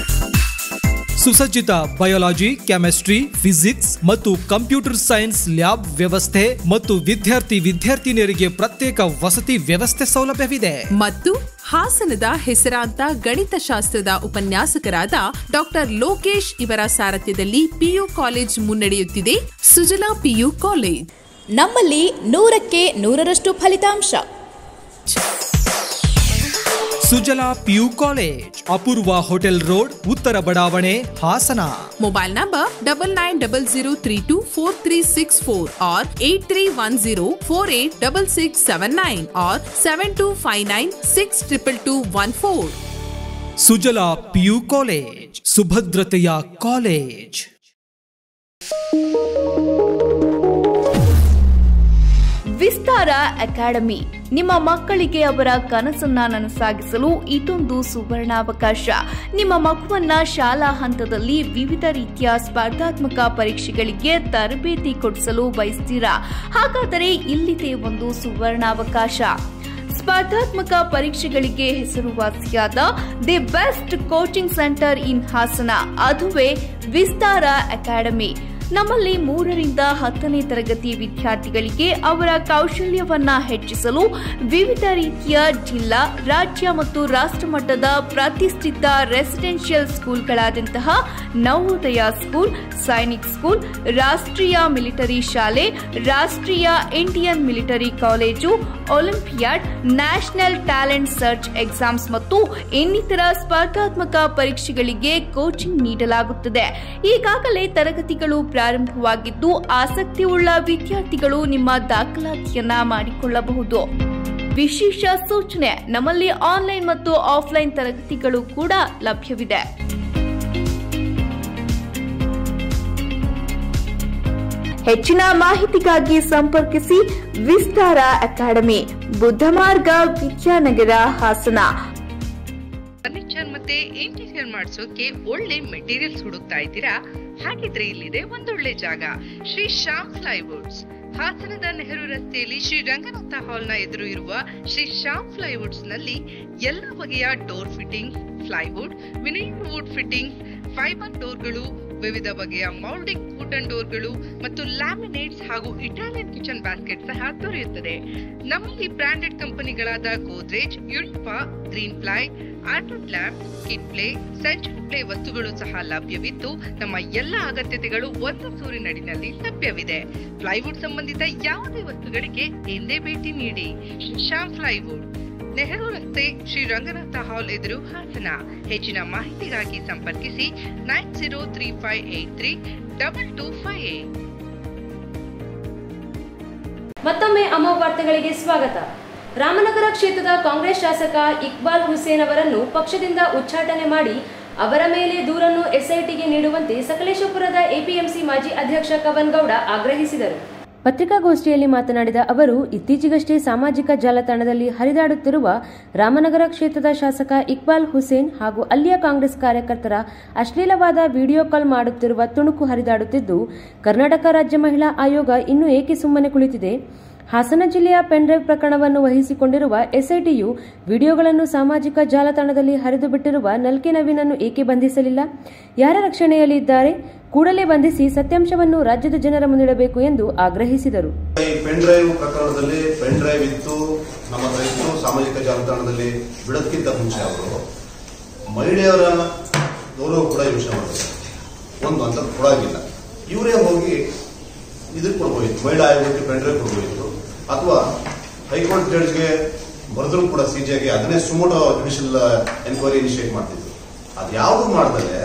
ಸುಸಜ್ಜಿತ ಬಯಾಲಜಿ, ಕೆಮಿಸ್ಟ್ರಿ, ಫಿಸಿಕ್ಸ್ ಮತ್ತು ಕಂಪ್ಯೂಟರ್ ಸೈನ್ಸ್ ಲ್ಯಾಬ್ ವ್ಯವಸ್ಥೆ ಮತ್ತು ವಿದ್ಯಾರ್ಥಿನಿಯರಿಗೆ ಪ್ರತ್ಯೇಕ ವಸತಿ ವ್ಯವಸ್ಥೆ ಸೌಲಭ್ಯವಿದೆ. ಮತ್ತು ಹಾಸನದ ಹೆಸರಾಂತ ಗಣಿತಶಾಸ್ತ್ರದ ಉಪನ್ಯಾಸಕರಾದ ಡಾಕ್ಟರ್ ಲೋಕೇಶ್ ಇವರ ಸಾರಥ್ಯದಲ್ಲಿ ಪಿಯು ಕಾಲೇಜ್ ಮುನ್ನಡೆಯುತ್ತಿದೆ. ಸುಜಲಾ ಪಿಯು ಕಾಲೇಜ್, ನಮ್ಮಲ್ಲಿ 100ಕ್ಕೆ 100ರಷ್ಟು ಫಲಿತಾಂಶ. Sujala PU college, Apoorva hotel road, ಉತ್ತರ ಬಡಾವಣೆ, Hassan. Mobile number 9900324364 or 8310486679 or 7259622214. Sujala PU college, ಸುಭದ್ರತೆಯ ಕಾಲೇಜ್. ವಿಸ್ತಾರ ಅಕಾಡೆಮಿ ನಿಮ್ಮ ಮಕ್ಕಳಿಗೆ ಅವರ ಕನಸನ್ನ ನನಸಾಗಿಸಲು ಇದೊಂದು ಸುವರ್ಣಾವಕಾಶ. ನಿಮ್ಮ ಮಗುವನ್ನ ಶಾಲಾ ಹಂತದಲ್ಲಿ ವಿವಿಧ ರೀತಿಯ ಸ್ಪರ್ಧಾತ್ಮಕ ಪರೀಕ್ಷೆಗಳಿಗೆ ತರಬೇತಿ ಕೊಡಿಸಲು ಬಯಸ್ತೀರಾ? ಹಾಗಾದರೆ ಇಲ್ಲಿದೆ ಒಂದು ಸುವರ್ಣಾವಕಾಶ. ಸ್ಪರ್ಧಾತ್ಮಕ ಪರೀಕ್ಷೆಗಳಿಗೆ ಹೆಸರುವಾಸಿಯಾದ ದಿ ಬೆಸ್ಟ್ ಕೋಚಿಂಗ್ ಸೆಂಟರ್ ಇನ್ ಹಾಸನ, ಅದುವೇ ವಿಸ್ತಾರ ಅಕಾಡೆಮಿ. ನಮ್ಮಲ್ಲಿ 3ರಿಂದ 10ನೇ ತರಗತಿ ವಿದ್ಯಾರ್ಥಿಗಳಿಗೆ ಅವರ ಕೌಶಲ್ಯವನ್ನ ಹೆಚ್ಚಿಸಲು ವಿವಿಧ ರೀತಿಯ ಜಿಲ್ಲಾ, ರಾಜ್ಯ ಮತ್ತು ರಾಷ್ಟ್ರಮಟ್ಟದ ಪ್ರತಿಷ್ಠಿತ ರೆಸಿಡೆನ್ಷಿಯಲ್ ಸ್ಕೂಲ್ಗಳಾದಂತಹ ನವೋದಯ ಸ್ಕೂಲ್, ಸೈನಿಕ್ ಸ್ಕೂಲ್, ರಾಷ್ಟ್ರೀಯ ಮಿಲಿಟರಿ ಶಾಲೆ, ರಾಷ್ಟ್ರೀಯ Indian military college, olympiad, national talent search exams ಮತ್ತು ಇನ್ನಿತರ ಸ್ಪರ್ಧಾತ್ಮಕ ಪರೀಕ್ಷೆಗಳಿಗೆ ಕೋಚಿಂಗ್ ನೀಡಲಾಗುತ್ತದೆ. ಈಗಾಗಲೇ ತರಗತಿಗಳು ಪ್ರಾರಂಭವಾಗಿದ್ದು ಆಸಕ್ತಿಯುಳ್ಳ ವಿದ್ಯಾರ್ಥಿಗಳು ನಿಮ್ಮ ದಾಖಲಾತಿಯನ್ನ ಮಾಡಿಕೊಳ್ಳಬಹುದು. ವಿಶೇಷ ಸೂಚನೆ: ನಮ್ಮಲ್ಲಿ ಆನ್ಲೈನ್ ಮತ್ತು ಆಫ್ಲೈನ್ ತರಗತಿಗಳು ಕೂಡ ಲಭ್ಯವಿದೆ. ಹೆಚ್ಚಿನ ಮಾಹಿತಿಗಾಗಿ ಸಂಪರ್ಕಿಸಿ ವಿಸ್ತಾರ ಅಕಾಡೆಮಿ, ಬುದ್ಧಮಾರ್ಗ, ವಿದ್ಯಾನಗರ, ಹಾಸನ. ಫರ್ನಿಚರ್ ಮತ್ತೆ ಇಂಟೀರಿಯರ್ ಮಾಡಿಸೋಕೆ ಒಳ್ಳೆ ಮೆಟೀರಿಯಲ್ಸ್ ಹುಡುಕ್ತಾ ಇದ್ದೀರಾ? ಹಾಗಿದ್ರೆ ಇಲ್ಲಿದೆ ಒಂದೊಳ್ಳೆ ಜಾಗ, ಶ್ರೀ ಶ್ಯಾಮ್ ಪ್ಲೈವುಡ್ಸ್. ಹಾಸನದ ನೆಹರು ರಸ್ತೆಯಲ್ಲಿ ಶ್ರೀ ರಂಗನಾಥ ಹಾಲ್ನ ಎದುರು ಇರುವ ಶ್ರೀ ಶ್ಯಾಮ್ ಪ್ಲೈವುಡ್ಸ್ ನಲ್ಲಿ ಎಲ್ಲ ಬಗೆಯ door fitting, plywood, vinyl wood fitting, fiber ಡೋರ್ಗಳು, ವಿವಿಧ ಬಗೆಯ ಮೌಲ್ಡಿಂಗ್ ವುಡನ್ ಡೋರ್ಗಳು ಮತ್ತು ಲ್ಯಾಮಿನೇಟ್ಸ್ ಹಾಗೂ ಇಟಾಲಿಯನ್ ಕಿಚನ್ ಬ್ಯಾಸ್ಕೆಟ್ ಸಹ ದೊರೆಯುತ್ತದೆ. ನಮ್ಮಲ್ಲಿ ಬ್ರಾಂಡೆಡ್ ಕಂಪನಿಗಳಾದ ಗೋದ್ರೇಜ್, ಯುನಿಪಾ, ಗ್ರೀನ್ ಪ್ಲೈ, ಆರ್ಟನ್ lamp, kid play, century ply ವಸ್ತುಗಳು ಸಹ ಲಭ್ಯವಿದ್ದು ನಮ್ಮ ಎಲ್ಲ ಅಗತ್ಯತೆಗಳು ಒಂದು ಸೂರಿನಡಿನಲ್ಲಿ ಲಭ್ಯವಿದೆ. ಪ್ಲೈವುಡ್ ಸಂಬಂಧಿತ ಯಾವುದೇ ವಸ್ತುಗಳಿಗೆ ಎಂದೇ ಭೇಟಿ ನೀಡಿ. ಶ್ಯಾಮ್ ಪ್ಲೈವುಡ್, ನೆಹರು ರಸ್ತೆ, ಶ್ರೀ ರಂಗನಾಥ ಹಾಲ್ ಎದುರು, ಹಾಸನ. ಹೆಚ್ಚಿನ ಮಾಹಿತಿಗಾಗಿ ಸಂಪರ್ಕಿಸಿ 9035832258. ಮತ್ತೊಮ್ಮೆ ಅಮೋಘ ವಾರ್ತೆಗಳಿಗೆ ಸ್ವಾಗತ. ರಾಮನಗರ ಕ್ಷೇತ್ರದ ಕಾಂಗ್ರೆಸ್ ಶಾಸಕ ಇಕ್ಬಾಲ್ ಹುಸೇನ್ ಅವರನ್ನು ಪಕ್ಷದಿಂದ ಉಚ್ಚಾಟನೆ ಮಾಡಿ ಅವರ ಮೇಲೆ ದೂರನ್ನು ಎಸ್ಐಟಿಗೆ ನೀಡುವಂತೆ ಸಕಲೇಶಪುರದ ಎಪಿಎಂಸಿ ಮಾಜಿ ಅಧ್ಯಕ್ಷ ಕವನ್ ಗೌಡ ಆಗ್ರಹಿಸಿದರು. ಪತ್ರಿಕಾಗೋಷ್ಠಿಯಲ್ಲಿ ಮಾತನಾಡಿದ ಅವರು, ಇತ್ತೀಚೆಗಷ್ಟೇ ಸಾಮಾಜಿಕ ಜಾಲತಾಣದಲ್ಲಿ ಹರಿದಾಡುತ್ತಿರುವ ರಾಮನಗರ ಕ್ಷೇತ್ರದ ಶಾಸಕ ಇಕ್ಬಾಲ್ ಹುಸೇನ್ ಹಾಗೂ ಅಲ್ಲಿಯ ಕಾಂಗ್ರೆಸ್ ಕಾರ್ಯಕರ್ತರ ಅಶ್ಲೀಲವಾದ ವಿಡಿಯೋ ಕಾಲ್ ಮಾಡುತ್ತಿರುವ ತುಣುಕು ಹರಿದಾಡುತ್ತಿದ್ದು, ಕರ್ನಾಟಕ ರಾಜ್ಯ ಮಹಿಳಾ ಆಯೋಗ ಇನ್ನೂ ಏಕೆ ಸುಮ್ಮನೆ ಕುಳಿತಿದೆ? ಹಾಸನ ಜಿಲ್ಲೆಯ ಪೆನ್ಡ್ರೈವ್ ಪ್ರಕರಣವನ್ನು ವಹಿಸಿಕೊಂಡಿರುವ ಎಸ್ಐಟಿಯು ವಿಡಿಯೋಗಳನ್ನು ಸಾಮಾಜಿಕ ಜಾಲತಾಣದಲ್ಲಿ ಹರಿದು ಬಿಟ್ಟಿರುವ ನಲ್ಕೆ ನವೀನನ್ನು ಏಕೆ ಬಂಧಿಸಲಿಲ್ಲ? ಯಾರ ರಕ್ಷಣೆಯಲ್ಲಿ ಇದ್ದಾರೆ? ಕೂಡಲೇ ಬಂಧಿಸಿ ಸತ್ಯಾಂಶವನ್ನು ರಾಜ್ಯದ ಜನರ ಮುಂದಿಡಬೇಕು ಎಂದು ಆಗ್ರಹಿಸಿದರು. ಈ ಪೆನ್ಡ್ರೈವ್ ಪ್ರಕರಣದಲ್ಲಿ ಪೆನ್ಡ್ರೈವ್ ಇತ್ತು, ನಮ್ಮ ಹತ್ರ ಇತ್ತು, ಸಾಮಾಜಿಕ ಜಾಲತಾಣದಲ್ಲಿ ಬಿಡೋದಕ್ಕಿಂತ ಮುಂಚೆ ಅವರು ಮಹಿಳೆಯರ ಗೌರವ ಕೂಡ ಈ ವಿಷಯ ಮಾಡಿದ್ದಾರೆ. ಒಂದು ಅಂತ ಕೊಡಾಗಿಲ್ಲ, ಇವರೇ ಹೋಗಿ ಇದಕ್ಕೆ ಕೊಡ್ಬೋಯಿತ್ತು, ಮಹಿಳಾ ಆಯೋಗಕ್ಕೆ ಪೆನ್ಡ್ರೈವ್ ಕೊಡ್ಬೋಯಿತ್ತು, ಅಥವಾ ಹೈಕೋರ್ಟ್ ಜಡ್ಜ್ಗೆ ಬರೆದ್ರು ಕೂಡ ಸಿಜೆಗೆ ಅದನ್ನೇ ಸುಮೋಟೋ ಜುಡಿಷಿಯಲ್ ಎನ್ಕ್ವೈರಿ ಇನಿಷಿಯೇಟ್ ಮಾಡ್ತಿದ್ರು. ಅದು ಯಾವುದು ಮಾಡ್ದಲೆ,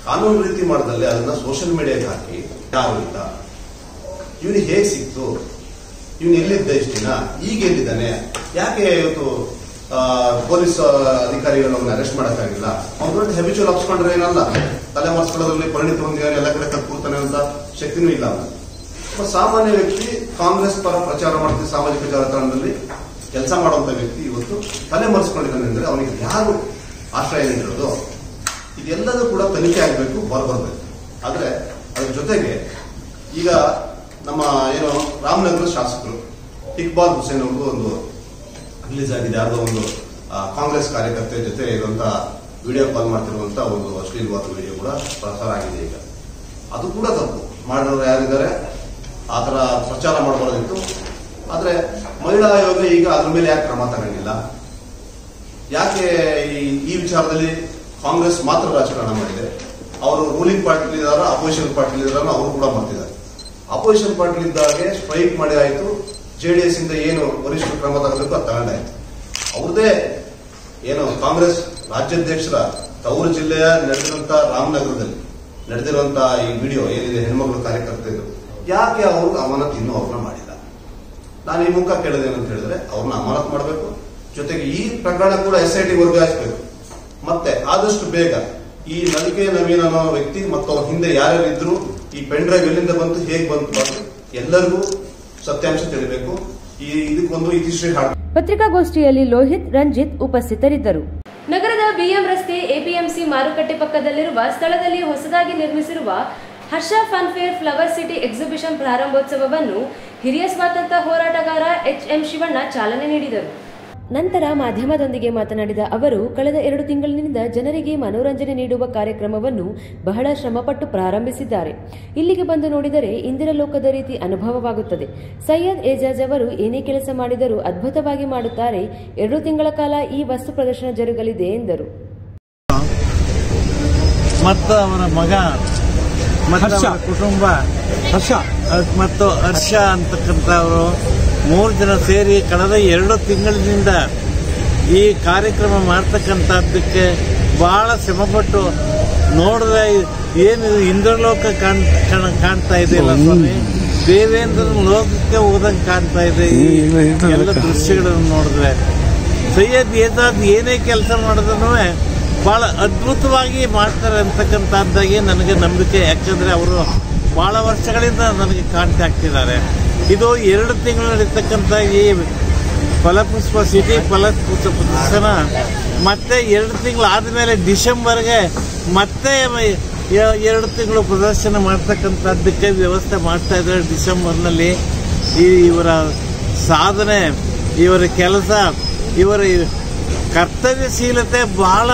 ಕಾನೂನು ರೀತಿ ಮಾಡ್ದಲೆ ಅದನ್ನ ಸೋಷಿಯಲ್ ಮೀಡಿಯಾಗೆ ಹಾಕಿ ಯಾರು ಇಲ್ಲ, ಇವನಿಗೆ ಹೇಗೆ ಸಿಕ್ತು, ಇವನು ಎಲ್ಲಿದ್ದ ಇಷ್ಟು ದಿನ, ಈಗ ಎಲ್ಲಿದ್ದಾನೆ, ಯಾಕೆ ಇವತ್ತು ಪೊಲೀಸ್ ಅಧಿಕಾರಿಗಳು ಅವನ್ನ ಅರೆಸ್ಟ್ ಮಾಡೋಕ್ಕಾಗಿಲ್ಲ? ಅವ್ರ ಹೆಬಿಚುವಲ್ ಅಪ್ಸ್ಕೊಂಡ್ರೆ ಏನಲ್ಲ, ತಲೆ ಮರೆಸ್ಕೊಳ್ಳೋದ್ರಲ್ಲಿ ಪರಿಣಿತ ಹೊಂದಿದ್ದಾರೆ, ಎಲ್ಲ ಕಡೆ ಕೂರ್ತಾನೆ ಅಂತ ಶಕ್ತಿನೂ ಇಲ್ಲ. ಅವನು ಸಾಮಾನ್ಯ ವ್ಯಕ್ತಿ, ಕಾಂಗ್ರೆಸ್ ಪರ ಪ್ರಚಾರ ಮಾಡ್ತೀವಿ, ಸಾಮಾಜಿಕ ಜಾಲತಾಣದಲ್ಲಿ ಕೆಲಸ ಮಾಡುವಂತ ವ್ಯಕ್ತಿ ಇವತ್ತು ತಲೆ ಮರೆಸ್ಕೊಂಡಿದ್ದಾನೆ ಅಂದ್ರೆ ಅವನಿಗೆ ಯಾರು ಆಶ್ರಯ ನೀಡಿರೋದು? ಇದೆಲ್ಲದೂ ಕೂಡ ತನಿಖೆ ಆಗಬೇಕು, ಹೊರಬರಬೇಕು. ಆದ್ರೆ ಅದ್ರ ಜೊತೆಗೆ ಈಗ ನಮ್ಮ ಏನು ರಾಮನಗರ ಶಾಸಕರು ಇಕ್ಬಾಲ್ ಹುಸೇನ್ ಅವ್ರಿಗೂ ಒಂದು ರಿಲೀಸ್ ಆಗಿದೆ, ಯಾವುದೋ ಒಂದು ಕಾಂಗ್ರೆಸ್ ಕಾರ್ಯಕರ್ತೆ ಜೊತೆ ಇರುವಂತಹ ವಿಡಿಯೋ ಕಾಲ್ ಮಾಡ್ತಿರುವಂತ ಒಂದು ಅಶ್ಲೀಲವಾದ ವಿಡಿಯೋ ಕೂಡ ಪ್ರಸಾರ ಆಗಿದೆ. ಈಗ ಅದು ಕೂಡ ತಪ್ಪು. ಮಾಡಿರೋರು ಯಾರಿದ್ದಾರೆ, ಆ ತರ ಪ್ರಚಾರ ಮಾಡಬಾರದಿತ್ತು. ಆದ್ರೆ ಮಹಿಳಾ ಆಯೋಗ ಈಗ ಅದ್ರ ಮೇಲೆ ಯಾಕೆ ಕ್ರಮ ತಗೊಂಡಿಲ್ಲ? ಯಾಕೆ ಈ ವಿಚಾರದಲ್ಲಿ ಕಾಂಗ್ರೆಸ್ ಮಾತ್ರ ರಾಜಕಾರಣ ಮಾಡಿದೆ? ಅವರು ರೂಲಿಂಗ್ ಪಾರ್ಟಿ ಇದ್ದಾರ, ಅಪೋಸಿಷನ್ ಪಾರ್ಟಿ ಇದ್ದಾರ, ಅವರು ಕೂಡ ಮಾಡ್ತಿದ್ದಾರೆ. ಅಪೋಸಿಷನ್ ಪಾರ್ಟಿ ಇದ್ದಾಗೆ ಸ್ಟ್ರೈಕ್ ಮಾಡಿ ಆಯ್ತು, ಜೆಡಿಎಸ್ ಇಂದ ಏನು ವರಿಷ್ಠ ಕ್ರಮ ತಗೋಬೇಕು ಅದು ತಗೊಂಡಾಯ್ತು. ಅವ್ರದೇ ಏನು ಕಾಂಗ್ರೆಸ್ ರಾಜ್ಯಾಧ್ಯಕ್ಷರ ತವರು ಜಿಲ್ಲೆಯ ನಡೆದಿರುವಂತ ರಾಮನಗರದಲ್ಲಿ ನಡೆದಿರುವಂತಹ ಈ ವಿಡಿಯೋ ಏನಿದೆ, ಹೆಣ್ಮಕ್ಳು ಕಾರ್ಯಕರ್ತರು ಯಾಕೆ ಅವರು ಅಮಾನತ್ ಇನ್ನೂ ಅವ್ರನ್ನ ಮಾಡಿಲ್ಲ? ನಾನು ಈ ಮುಖ ಕೇಳೋದೇನಂತ ಹೇಳಿದ್ರೆ, ಅವ್ರನ್ನ ಅಮಾನತ್ ಮಾಡಬೇಕು, ಜೊತೆಗೆ ಈ ಪ್ರಕರಣ ಕೂಡ SIT ವರ್ಗಾಯಿಸಬೇಕು. ಮತ್ತೆ ಆದಷ್ಟು ಬೇಗ ಈ ನಲಿಕೆ ನವೀನ್ ಅನ್ನೋ ವ್ಯಕ್ತಿ ಮತ್ತು ಅವ್ರ ಹಿಂದೆ ಯಾರ್ಯಾರು ಇದ್ರು, ಈ ಪೆನ್ ಡ್ರೈವ್ ಎಲ್ಲಿಂದ ಬಂತು, ಹೇಗೆ ಬಂತು, ಎಲ್ಲರಿಗೂ ಸತ್ಯಾಂಶ ತಿಳಿಬೇಕು. ಈ ಇದಕ್ಕೊಂದು ಇತಿಶ್ರೀ ಹಾಡು. ಪತ್ರಿಕಾಗೋಷ್ಠಿಯಲ್ಲಿ ಲೋಹಿತ್, ರಂಜಿತ್ ಉಪಸ್ಥಿತರಿದ್ದರು. ನಗರದ BM ರಸ್ತೆ APMC ಮಾರುಕಟ್ಟೆ ಪಕ್ಕದಲ್ಲಿರುವ ಸ್ಥಳದಲ್ಲಿ ಹೊಸದಾಗಿ ನಿರ್ಮಿಸಿರುವ ಹರ್ಷ ಫನ್ಫೇರ್ ಫ್ಲವರ್ ಸಿಟಿ ಎಕ್ಸಿಬಿಷನ್ ಪ್ರಾರಂಭೋತ್ಸವವನ್ನು ಹಿರಿಯ ಸ್ವಾತಂತ್ರ್ಯ ಹೋರಾಟಗಾರ HM ಶಿವಣ್ಣ ಚಾಲನೆ ನೀಡಿದರು. ನಂತರ ಮಾಧ್ಯಮದೊಂದಿಗೆ ಮಾತನಾಡಿದ ಅವರು, ಕಳೆದ 2 ತಿಂಗಳಿನಿಂದ ಜನರಿಗೆ ಮನೋರಂಜನೆ ನೀಡುವ ಕಾರ್ಯಕ್ರಮವನ್ನು ಬಹಳ ಶ್ರಮಪಟ್ಟು ಪ್ರಾರಂಭಿಸಿದ್ದಾರೆ. ಇಲ್ಲಿಗೆ ಬಂದು ನೋಡಿದರೆ ಇಂದಿರಲೋಕದ ರೀತಿ ಅನುಭವವಾಗುತ್ತದೆ. ಸೈಯದ್ ಏಜಾಜ್ ಅವರು ಏನೇ ಕೆಲಸ ಮಾಡಿದರೂ ಅದ್ಭುತವಾಗಿ ಮಾಡುತ್ತಾರೆ. 2 ತಿಂಗಳ ಕಾಲ ಈ ವಸ್ತು ಪ್ರದರ್ಶನ ಜರುಗಲಿದೆ ಎಂದರು. ಮತ್ತು ಅವರ ಮಗ ಮತ್ತು ಅವರ ಕುಟುಂಬ ಮತ್ತು ಹರ್ಷ ಅಂತಕ್ಕಂಥವರು 3 ಜನ ಸೇರಿ ಕಳೆದ 2 ತಿಂಗಳಿನಿಂದ ಈ ಕಾರ್ಯಕ್ರಮ ಮಾಡ್ತಕ್ಕಂಥದ್ದಕ್ಕೆ ಬಹಳ ಶ್ರಮಪಟ್ಟು ನೋಡಿದ್ರೆ ಏನು ಇಂದ್ರಲೋಕ ಕಾಣ್ತಾ ಇದೆಯಲ್ಲ ಸ್ವಾಮಿ, ದೇವೇಂದ್ರ ಲೋಕಕ್ಕೆ ಹೋದಂಗೆ ಕಾಣ್ತಾ ಇದೆ ಈ ಎಲ್ಲ ದೃಶ್ಯಗಳನ್ನು ನೋಡಿದ್ರೆ. ಸೈಯದ್ ಏಜಾಜ್ ಏನೇ ಕೆಲಸ ಮಾಡಿದ್ರು ಬಹಳ ಅದ್ಭುತವಾಗಿ ಮಾಡ್ತಾರೆ ಅಂತಕ್ಕಂಥದ್ದಾಗಿ ನನಗೆ ನಂಬಿಕೆ. ಯಾಕಂದರೆ ಅವರು ಬಹಳ ವರ್ಷಗಳಿಂದ ನನಗೆ ಕಾಂಟ್ಯಾಕ್ಟ್ ಆಗ್ತಿದ್ದಾರೆ. ಇದು 2 ತಿಂಗಳು ನಡೀತಕ್ಕಂಥ ಈ ಫಲಪುಷ್ಪ ಸಿಟಿ ಫಲಪುಷ್ಪ ಪ್ರದರ್ಶನ ಮತ್ತೆ 2 ತಿಂಗಳು ಆದಮೇಲೆ ಡಿಸೆಂಬರ್ಗೆ ಮತ್ತೆ 2 ತಿಂಗಳು ಪ್ರದರ್ಶನ ಮಾಡ್ತಕ್ಕಂಥದ್ದಕ್ಕೆ ವ್ಯವಸ್ಥೆ ಮಾಡ್ತಾ ಇದ್ದಾರೆ. ಡಿಸೆಂಬರ್ನಲ್ಲಿ ಇವರ ಸಾಧನೆ, ಇವರ ಕೆಲಸ, ಇವರ ಕರ್ತವ್ಯಶೀಲತೆ ಬಹಳ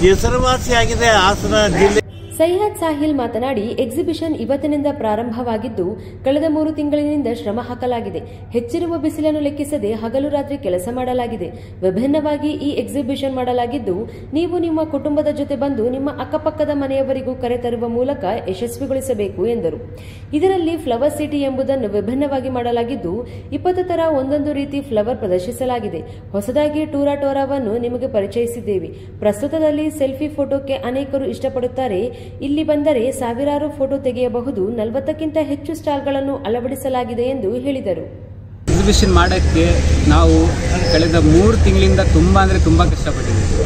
ಹೆಸರುವಾಸಿಯಾಗಿದೆ ಹಾಸನ ಜಿಲ್ಲೆ. ಸೈಯದ್ ಸಾಹಿಲ್ ಮಾತನಾಡಿ, ಎಕ್ಸಿಬಿಷನ್ ಇವತ್ತಿನಿಂದ ಪ್ರಾರಂಭವಾಗಿದ್ದು ಕಳೆದ 3 ತಿಂಗಳಿನಿಂದ ಶ್ರಮ ಹಾಕಲಾಗಿದೆ. ಹೆಚ್ಚಿರುವ ಬಿಸಿಲನ್ನು ಲೆಕ್ಕಿಸದೆ ಹಗಲು ರಾತ್ರಿ ಕೆಲಸ ಮಾಡಲಾಗಿದೆ. ವಿಭಿನ್ನವಾಗಿ ಈ ಎಕ್ಸಿಬಿಷನ್ ಮಾಡಲಾಗಿದ್ದು, ನೀವು ನಿಮ್ಮ ಕುಟುಂಬದ ಜೊತೆ ಬಂದು ನಿಮ್ಮ ಅಕ್ಕಪಕ್ಕದ ಮನೆಯವರಿಗೂ ಕರೆತರುವ ಮೂಲಕ ಯಶಸ್ವಿಗೊಳಿಸಬೇಕು ಎಂದರು. ಇದರಲ್ಲಿ ಫ್ಲವರ್ ಸಿಟಿ ಎಂಬುದನ್ನು ವಿಭಿನ್ನವಾಗಿ ಮಾಡಲಾಗಿದ್ದು 20 ತರ ಒಂದೊಂದು ರೀತಿ ಫ್ಲವರ್ ಪ್ರದರ್ಶಿಸಲಾಗಿದೆ. ಹೊಸದಾಗಿ ಟೂರಾಟೋರಾವನ್ನು ನಿಮಗೆ ಪರಿಚಯಿಸಿದ್ದೇವೆ. ಪ್ರಸ್ತುತದಲ್ಲಿ ಸೆಲ್ಫಿ ಫೋಟೋಕ್ಕೆ ಅನೇಕರು ಇಷ್ಟಪಡುತ್ತಾರೆ. ಇಲ್ಲಿ ಬಂದರೆ ಸಾವಿರಾರು ಫೋಟೋ ತೆಗೆಯಬಹುದು. 40ಕ್ಕಿಂತ ಹೆಚ್ಚು ಸ್ಟಾಲ್ಗಳನ್ನು ಅಳವಡಿಸಲಾಗಿದೆ ಎಂದು ಹೇಳಿದರು. ಎಕ್ಸಿಬಿಷನ್ ಮಾಡೋಕ್ಕೆ ನಾವು ಕಳೆದ 3 ತಿಂಗಳಿಂದ ತುಂಬ ಕಷ್ಟಪಟ್ಟಿದ್ದೀವಿ.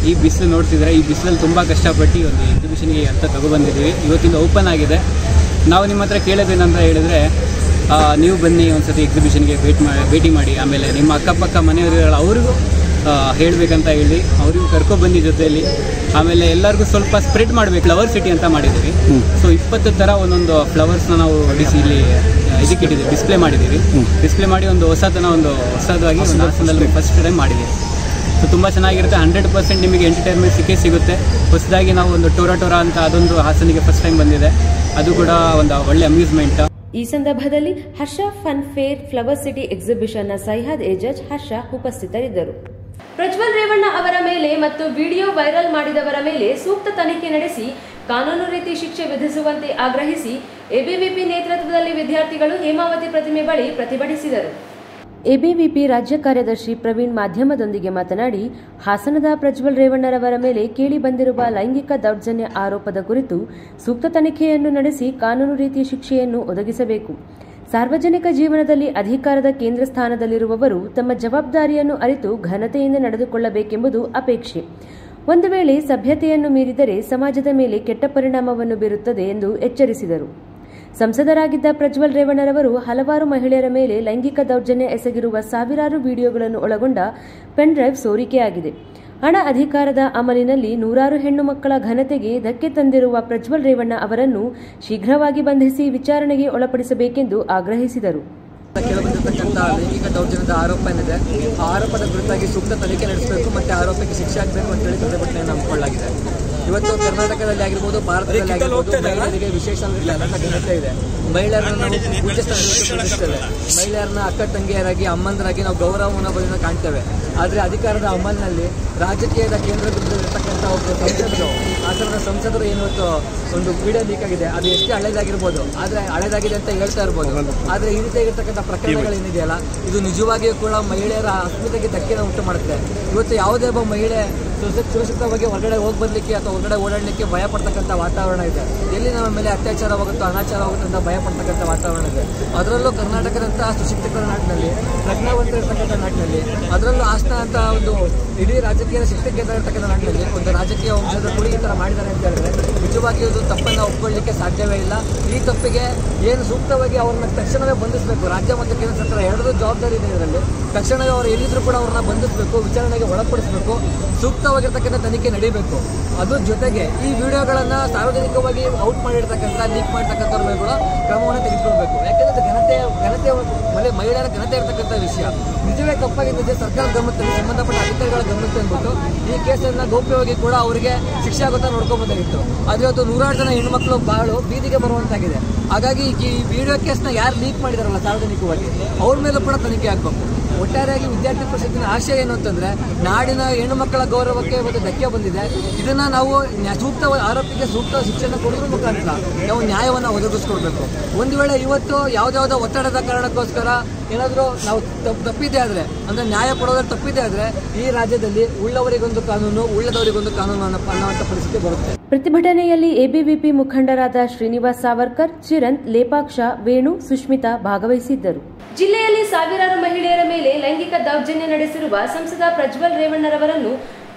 ಈ ಬಿಸಿಲು ನೋಡ್ತಿದ್ರೆ, ಈ ಬಿಸಿಲಲ್ಲಿ ತುಂಬ ಕಷ್ಟಪಟ್ಟು ಈ ಒಂದು ಎಕ್ಸಿಬಿಷನ್ಗೆ ಅಂತ ತಗೊಬಂದಿದ್ದೀವಿ. ಇವತ್ತಿಂದ ಓಪನ್ ಆಗಿದೆ. ನಾವು ನಿಮ್ಮ ಹತ್ರ ಕೇಳೋದೇನಂತ ಹೇಳಿದ್ರೆ, ನೀವು ಬನ್ನಿ ಒಂದ್ಸತಿ ಎಕ್ಸಿಬಿಷನ್ಗೆ ಭೇಟಿ ಮಾಡಿ. ಆಮೇಲೆ ನಿಮ್ಮ ಅಕ್ಕಪಕ್ಕ ಮನೆಯವರುಗಳು ಅವ್ರಿಗೂ ಹೇಳಬೇಕಂತ ಹೇಳಿ ಅವ್ರಿಗೂ ಕರ್ಕೊಬಂದು ಜೊತೆಯಲ್ಲಿ. ಆಮೇಲೆ ಎಲ್ಲರಿಗೂ ಸ್ವಲ್ಪ ಸ್ಪ್ರೆಡ್ ಮಾಡಬೇಕು. ಫ್ಲವರ್ ಸಿಟಿ ಅಂತ ಮಾಡಿದ್ದೀವಿ. ಸೊ 20 ಥರ ಒಂದೊಂದು ಫ್ಲವರ್ಸ್ನ ನಾವು ಇಲ್ಲಿ ಇದಕ್ಕಿಟ್ಟಿದ್ದೀವಿ, ಡಿಸ್ಪ್ಲೇ ಮಾಡಿದ್ದೀವಿ. ಡಿಸ್ಪ್ಲೇ ಮಾಡಿ ಒಂದು ಹೊಸದಾಗಿ ಒಂದು ಹಾಸನದಲ್ಲಿ ಫಸ್ಟ್ ಟೈಮ್ ಮಾಡಿದ್ದೀವಿ. ಸೊ ತುಂಬ ಚೆನ್ನಾಗಿರುತ್ತೆ. 100% ನಿಮಗೆ ಎಂಟರ್ಟೈನ್ಮೆಂಟ್ ಸಿಗುತ್ತೆ. ಹೊಸದಾಗಿ ನಾವು ಒಂದು ಟೋರಾ ಅಂತ ಅದೊಂದು ಹಾಸನಿಗೆ ಫಸ್ಟ್ ಟೈಮ್ ಬಂದಿದೆ. ಅದು ಕೂಡ ಒಂದು ಒಳ್ಳೆ ಅಮ್ಯೂಸ್ಮೆಂಟ್. ಈ ಸಂದರ್ಭದಲ್ಲಿ Harsha fun fair flower city ಎಕ್ಸಿಬಿಷನ್ನ ಸೈಯದ್ ಏಜಾಜ್, ಹರ್ಷ ಉಪಸ್ಥಿತರಿದ್ದರು. ಪ್ರಜ್ವಲ್ ರೇವಣ್ಣ ಅವರ ಮೇಲೆ ಮತ್ತು ವಿಡಿಯೋ ವೈರಲ್ ಮಾಡಿದವರ ಮೇಲೆ ಸೂಕ್ತ ತನಿಖೆ ನಡೆಸಿ ಕಾನೂನು ರೀತಿ ಶಿಕ್ಷೆ ವಿಧಿಸುವಂತೆ ಆಗ್ರಹಿಸಿ ಎಬಿವಿಪಿ ನೇತೃತ್ವದಲ್ಲಿ ವಿದ್ಯಾರ್ಥಿಗಳು ಹೇಮಾವತಿ ಪ್ರತಿಮೆ ಬಳಿ ಪ್ರತಿಭಟಿಸಿದರು. ಎಬಿವಿಪಿ ರಾಜ್ಯ ಕಾರ್ಯದರ್ಶಿ ಪ್ರವೀಣ್ ಮಾಧ್ಯಮದೊಂದಿಗೆ ಮಾತನಾಡಿ, ಹಾಸನದ ಪ್ರಜ್ವಲ್ ರೇವಣ್ಣರವರ ಮೇಲೆ ಕೇಳಿ ಬಂದಿರುವ ಲೈಂಗಿಕ ದೌರ್ಜನ್ಯ ಆರೋಪದ ಕುರಿತು ಸೂಕ್ತ ತನಿಖೆಯನ್ನು ನಡೆಸಿ ಕಾನೂನು ರೀತಿ ಶಿಕ್ಷೆಯನ್ನು ಒದಗಿಸಬೇಕು. ಸಾರ್ವಜನಿಕ ಜೀವನದಲ್ಲಿ ಅಧಿಕಾರದ ಕೇಂದ್ರ ಸ್ಥಾನದಲ್ಲಿರುವವರು ತಮ್ಮ ಜವಾಬ್ದಾರಿಯನ್ನು ಅರಿತು ಘನತೆಯಿಂದ ನಡೆದುಕೊಳ್ಳಬೇಕೆಂಬುದು ಅಪೇಕ್ಷೆ. ಒಂದು ವೇಳೆ ಸಭ್ಯತೆಯನ್ನು ಮೀರಿದರೆ ಸಮಾಜದ ಮೇಲೆ ಕೆಟ್ಟ ಪರಿಣಾಮವನ್ನು ಬೀರುತ್ತದೆ ಎಂದು ಎಚ್ಚರಿಸಿದರು. ಸಂಸದರಾಗಿದ್ದ ಪ್ರಜ್ವಲ್ ರೇವಣ್ಣರವರು ಹಲವಾರು ಮಹಿಳೆಯರ ಮೇಲೆ ಲೈಂಗಿಕ ದೌರ್ಜನ್ಯ ಎಸಗಿರುವ ಸಾವಿರಾರು ವಿಡಿಯೋಗಳನ್ನು ಒಳಗೊಂಡ ಪೆನ್ ಡ್ರೈವ್ ಸೋರಿಕೆಯಾಗಿದೆ. ಹಣ ಅಧಿಕಾರದ ಅಮಲಿನಲ್ಲಿ ನೂರಾರು ಹೆಣ್ಣು ಮಕ್ಕಳ ಘನತೆಗೆ ಧಕ್ಕೆ ತಂದಿರುವ ಪ್ರಜ್ವಲ್ ರೇವಣ್ಣ ಅವರನ್ನು ಶೀಘ್ರವಾಗಿ ಬಂಧಿಸಿ ವಿಚಾರಣೆಗೆ ಒಳಪಡಿಸಬೇಕೆಂದು ಆಗ್ರಹಿಸಿದರು. ಕೇಳಿಬಂದಿರತಕ್ಕಂಥ ಲೈಂಗಿಕ ದೌರ್ಜನ್ಯದ ಆರೋಪ ಏನಿದೆ, ಆ ಆರೋಪದ ಕುರಿತಾಗಿ ಸೂಕ್ತ ತನಿಖೆ ನಡೆಸಬೇಕು ಮತ್ತು ಆರೋಪಕ್ಕೆ ಶಿಕ್ಷೆ ಆಗಬೇಕು ಅಂತೇಳಿ ಪ್ರತಿಭಟನೆಯನ್ನು ಹಮ್ಮಿಕೊಳ್ಳಲಾಗಿದೆ. ಇವತ್ತು ಕರ್ನಾಟಕದಲ್ಲಿ ಆಗಿರ್ಬೋದು, ಭಾರತದಲ್ಲಿ ಆಗಿರ್ಬೋದು, ಮಹಿಳೆಯರಿಗೆ ವಿಶೇಷ ಘನತೆ ಇದೆ. ಮಹಿಳೆಯರನ್ನ ನಾವು ಪೂಜ್ಯ ಸ್ಥಾನದಲ್ಲಿ ಮಹಿಳೆಯರನ್ನ ಅಕ್ಕ ತಂಗಿಯರಾಗಿ, ಅಮ್ಮಂದರಾಗಿ ನಾವು ಗೌರವ ಮನೋಭಾವದಿಂದ ಕಾಣ್ತೇವೆ. ಆದರೆ ಅಧಿಕಾರದ ಅಮಲಿನಲ್ಲಿ ರಾಜಕೀಯದ ಕೇಂದ್ರದಲ್ಲಿರ್ತಕ್ಕಂಥ ಒಬ್ಬರು ಸಂಸದರು, ಹಾಸನದ ಸಂಸದರು ಏನಿವತ್ತು ಒಂದು ವಿಡಿಯೋ ಲೀಕ್ ಆಗಿದೆ, ಅದು ಎಷ್ಟೇ ಹಳೇದಾಗಿರ್ಬೋದು, ಆದರೆ ಹಳೇದಾಗಿದೆ ಅಂತ ಹೇಳ್ತಾ ಇರ್ಬೋದು. ಆದರೆ ಈ ರೀತಿಯಾಗಿರ್ತಕ್ಕಂಥ ಪ್ರಕರಣಗಳೇನಿದೆಯಲ್ಲ, ಇದು ನಿಜವಾಗಿಯೂ ಕೂಡ ಮಹಿಳೆಯರ ಅಸ್ಮಿತೆಗೆ ಧಕ್ಕೆನ ಉಂಟು ಮಾಡುತ್ತೆ. ಇವತ್ತು ಯಾವುದೇ ಒಬ್ಬ ಮಹಿಳೆ ಸುರಕ್ಷಿತವಾಗಿ ಹೊರಗಡೆ ಹೋಗಿ ಬರಲಿಕ್ಕೆ ಅಥವಾ ಹೊರಗಡೆ ಓಡಾಡಲಿಕ್ಕೆ ಭಯ ಪಡ್ತಕ್ಕಂಥ ವಾತಾವರಣ ಇದೆ. ಎಲ್ಲಿ ನಮ್ಮ ಮೇಲೆ ಅತ್ಯಾಚಾರವಾಗುತ್ತೋ, ಅನಾಚಾರವಾಗುತ್ತೋ ಅಂತ ಭಯ ಪಡ್ತಕ್ಕಂಥ ವಾತಾವರಣ ಇದೆ. ಅದರಲ್ಲೂ ಕರ್ನಾಟಕದಂತಹ ಸುಶಿಕ್ಷಿತರ ನಾಡಿನಲ್ಲಿ, ಪ್ರಜ್ಞಾವಂತ ಇರ್ತಕ್ಕಂಥ ನಾಡಿನಲ್ಲಿ, ಅದರಲ್ಲೂ ಹಾಸನ ಅಂತ ಒಂದು ಇಡೀ ರಾಜಕೀಯ ಶಿಕ್ಷಣ ಕೇಂದ್ರ ಇರ್ತಕ್ಕಂಥ ನಾಡಿನಲ್ಲಿ ಒಂದು ರಾಜಕೀಯ ವಂಶದ ಕುಡಿ ಈ ಥರ ಮಾಡಿದ್ದಾರೆ ಅಂತ ಹೇಳಿದ್ರೆ ನಿಜವಾಗಿಯೂ ಇದು ತಪ್ಪನ್ನು ಒಪ್ಕೊಳ್ಳಿಕ್ಕೆ ಸಾಧ್ಯವೇ ಇಲ್ಲ. ಈ ತಪ್ಪಿಗೆ ಏನು ಸೂಕ್ತವಾಗಿ ಅವ್ರನ್ನ ತಕ್ಷಣವೇ ಬಂಧಿಸಬೇಕು. ರಾಜ್ಯ ಮತ್ತು ಕೇಂದ್ರ ಸರ್ಕಾರ ಎರಡೂ ಜವಾಬ್ದಾರಿ ಇದೆ ಇದರಲ್ಲಿ. ತಕ್ಷಣವೇ ಅವರು ಎಲ್ಲಿದ್ರೂ ಕೂಡ ಅವ್ರನ್ನ ಬಂಧಿಸಬೇಕು, ವಿಚಾರಣೆಗೆ ಒಳಪಡಿಸಬೇಕು, ಸೂಕ್ತವಾಗಿರ್ತಕ್ಕಂಥ ತನಿಖೆ ನಡೀಬೇಕು. ಅದ್ರ ಜೊತೆಗೆ ಈ ವಿಡಿಯೋಗಳನ್ನು ಸಾರ್ವಜನಿಕವಾಗಿ ಔಟ್ ಮಾಡಿರ್ತಕ್ಕಂಥ ಲೀಕ್ ಮಾಡಿರ್ತಕ್ಕಂಥವ್ರ ಮೇಲೆ ಕೂಡ ಕ್ರಮವನ್ನು ತೆಗೆದುಕೊಳ್ಬೇಕು. ಯಾಕೆಂದರೆ ಘನತೆ ಮಹಿಳೆಯರ ಘನತೆ ಇರತಕ್ಕಂಥ ವಿಷಯ. ನಿಜವೇ ತಪ್ಪಾಗಿದ್ದರೆ ಸರ್ಕಾರದ ಗಮನದಲ್ಲಿ ಸಂಬಂಧಪಟ್ಟ ಅಧಿಕಾರಿಗಳ ಗಮನಕ್ಕೆ ಅಂದ್ಬಿಟ್ಟು ಈ ಕೇಸನ್ನು ಗೌಪ್ಯವಾಗಿ ಕೂಡ ಅವರಿಗೆ ಶಿಕ್ಷೆ ಆಗುತ್ತಾ ನೋಡ್ಕೊಬೋದಾಗಿತ್ತು. ಆದರೆ ಇವತ್ತು 100 ಜನ ಹೆಣ್ಮಕ್ಳು ಬಾಳು ಬೀದಿಗೆ ಬರುವಂತಾಗಿದೆ. ಹಾಗಾಗಿ ಈ ವಿಡಿಯೋ ಕೇಸ್ನ ಯಾರು ಲೀಕ್ ಮಾಡಿದಾರಲ್ಲ ಸಾರ್ವಜನಿಕವಾಗಿ ಅವ್ರ ಮೇಲೂ ಕೂಡ ತನಿಖೆ ಆಗಬೇಕು. ಒಟ್ಟಾರೆಯಾಗಿ ವಿದ್ಯಾರ್ಥಿ ಪರಿಷತ್ತಿನ ಆಶಯ ಏನು ಅಂತಂದ್ರೆ, ನಾಡಿನ ಹೆಣ್ಣು ಮಕ್ಕಳ ಗೌರವಕ್ಕೆ ಒಂದು ಧಕ್ಕೆ ಬಂದಿದೆ. ಇದನ್ನ ನಾವು ಸೂಕ್ತ ಆರೋಪಿಗೆ ಸೂಕ್ತ ಶಿಕ್ಷಣ ಕೊಡೋದ್ರ ಮುಖಾಂತರ ನಾವು ನ್ಯಾಯವನ್ನು ಒದಗಿಸ್ಕೊಡ್ಬೇಕು. ಒಂದು ವೇಳೆ ಇವತ್ತು ಯಾವುದಾವುದೋ ಒತ್ತಡದ ಕಾರಣಕ್ಕೋಸ್ಕರ ಏನಾದರೂ ನಾವು ತಪ್ಪಿದೆ ಆದರೆ, ಅಂದ್ರೆ ನ್ಯಾಯ ಕೊಡೋದ್ರೆ ತಪ್ಪಿದೆ ಆದರೆ, ಈ ರಾಜ್ಯದಲ್ಲಿ ಉಳ್ಳವರಿಗೊಂದು ಕಾನೂನು ಉಳ್ಳದವರಿಗೊಂದು ಕಾನೂನು ಅನ್ನುವಂಥ ಪರಿಸ್ಥಿತಿ ಬರುತ್ತೆ. ಪ್ರತಿಭಟನೆಯಲ್ಲಿ ಎಬಿವಿಪಿ ಮುಖಂಡರಾದ ಶ್ರೀನಿವಾಸ್ ಸಾವರ್ಕರ್, ಚಿರಂತ್, ಲೇಪಾಕ್ಷ, ವೇಣು, ಸುಷ್ಮಿತಾ ಭಾಗವಹಿಸಿದ್ದರು. ಜಿಲ್ಲೆಯಲ್ಲಿ ಸಾವಿರಾರು ಮಹಿಳೆಯರ ಮೇಲೆ ಲೈಂಗಿಕ ದೌರ್ಜನ್ಯ ನಡೆಸಿರುವ ಸಂಸದ ಪ್ರಜ್ವಲ್ ರೇವಣ್ಣರವರನ್ನು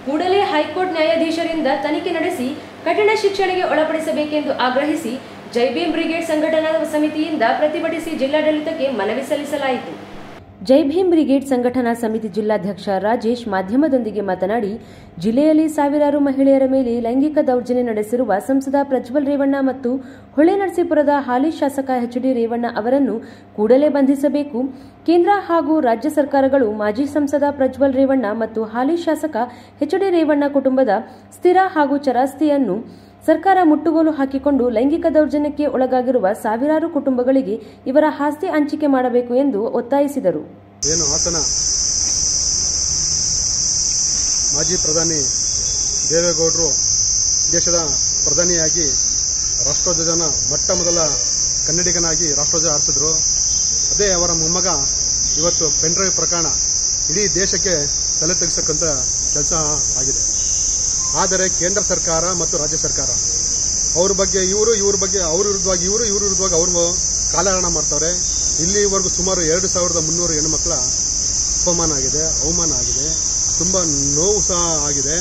ಕೂಡಲೇ ಹೈಕೋರ್ಟ್ ನ್ಯಾಯಾಧೀಶರಿಂದ ತನಿಖೆ ನಡೆಸಿ ಕಠಿಣ ಶಿಕ್ಷಣೆಗೆ ಒಳಪಡಿಸಬೇಕೆಂದು ಆಗ್ರಹಿಸಿ ಜೈ ಭೀಮ್ ಬ್ರಿಗೇಡ್ ಸಂಘಟನಾ ಸಮಿತಿಯಿಂದ ಪ್ರತಿಭಟಿಸಿ ಜಿಲ್ಲಾಡಳಿತಕ್ಕೆ ಮನವಿ ಸಲ್ಲಿಸಲಾಯಿತು. ಜೈ ಭೀಮ್ ಬ್ರಿಗೇಡ್ ಸಂಘಟನಾ ಸಮಿತಿ ಜಿಲ್ಲಾಧ್ಯಕ್ಷ ರಾಜೇಶ್ ಮಾಧ್ಯಮದೊಂದಿಗೆ ಮಾತನಾಡಿ, ಜಿಲ್ಲೆಯಲ್ಲಿ ಸಾವಿರಾರು ಮಹಿಳೆಯರ ಮೇಲೆ ಲೈಂಗಿಕ ದೌರ್ಜನ್ಯ ನಡೆಸಿರುವ ಸಂಸದ ಪ್ರಜ್ವಲ್ ರೇವಣ್ಣ ಮತ್ತು ಹೊಳೆನರಸೀಪುರದ ಹಾಲಿ ಶಾಸಕ ಎಚ್.ಡಿ. ರೇವಣ್ಣ ಅವರನ್ನು ಕೂಡಲೇ ಬಂಧಿಸಬೇಕು. ಕೇಂದ್ರ ಹಾಗೂ ರಾಜ್ಯ ಸರ್ಕಾರಗಳು ಮಾಜಿ ಸಂಸದ ಪ್ರಜ್ವಲ್ ರೇವಣ್ಣ ಮತ್ತು ಹಾಲಿ ಶಾಸಕ ಎಚ್.ಡಿ. ರೇವಣ್ಣ ಕುಟುಂಬದ ಸ್ಥಿರ ಹಾಗೂ ಚರಾಸ್ತಿಯನ್ನು ಸರ್ಕಾರ ಮುಟ್ಟುಗೋಲು ಹಾಕಿಕೊಂಡು ಲೈಂಗಿಕ ದೌರ್ಜನ್ಯಕ್ಕೆ ಒಳಗಾಗಿರುವ ಸಾವಿರಾರು ಕುಟುಂಬಗಳಿಗೆ ಇವರ ಆಸ್ತಿ ಹಂಚಿಕೆ ಮಾಡಬೇಕು ಎಂದು ಒತ್ತಾಯಿಸಿದರು. ಏನು ಹಾಸನ ಮಾಜಿ ಪ್ರಧಾನಿ ದೇವೇಗೌಡರು ದೇಶದ ಪ್ರಧಾನಿಯಾಗಿ ರಾಷ್ಟ್ರಧ್ವಜನ ಮೊಟ್ಟ ಮೊದಲ ಕನ್ನಡಿಗನಾಗಿ ರಾಷ್ಟ್ರಧ್ವಜ ಹಾರಿಸಿದ್ರು. ಅದೇ ಅವರ ಮೊಮ್ಮಗ ಇವತ್ತು ಪೆನ್ಡ್ರೈವ್ ಪ್ರಕರಣ ಇಡೀ ದೇಶಕ್ಕೆ ತಲೆ ತೆಗೆಸಕ್ಕಂತ ಕೆಲಸ ಆಗಿದೆ. ಆದರೆ ಕೇಂದ್ರ ಸರ್ಕಾರ ಮತ್ತು ರಾಜ್ಯ ಸರ್ಕಾರ ಅವ್ರ ಬಗ್ಗೆ ಇವ್ರ ಬಗ್ಗೆ ಅವ್ರ ವಿರುದ್ಧವಾಗಿ ಇವ್ರ ವಿರುದ್ಧವಾಗಿ ಅವ್ರು ಕಾಲಹರಣ ಮಾಡ್ತಾರೆ. ಇಲ್ಲಿವರೆಗೂ ಸುಮಾರು 2300 ಹೆಣ್ಣುಮಕ್ಕಳ ಅಪಮಾನ ಆಗಿದೆ, ಅವಮಾನ ಆಗಿದೆ, ತುಂಬಾ ನೋವು ಸಹ ಆಗಿದೆ.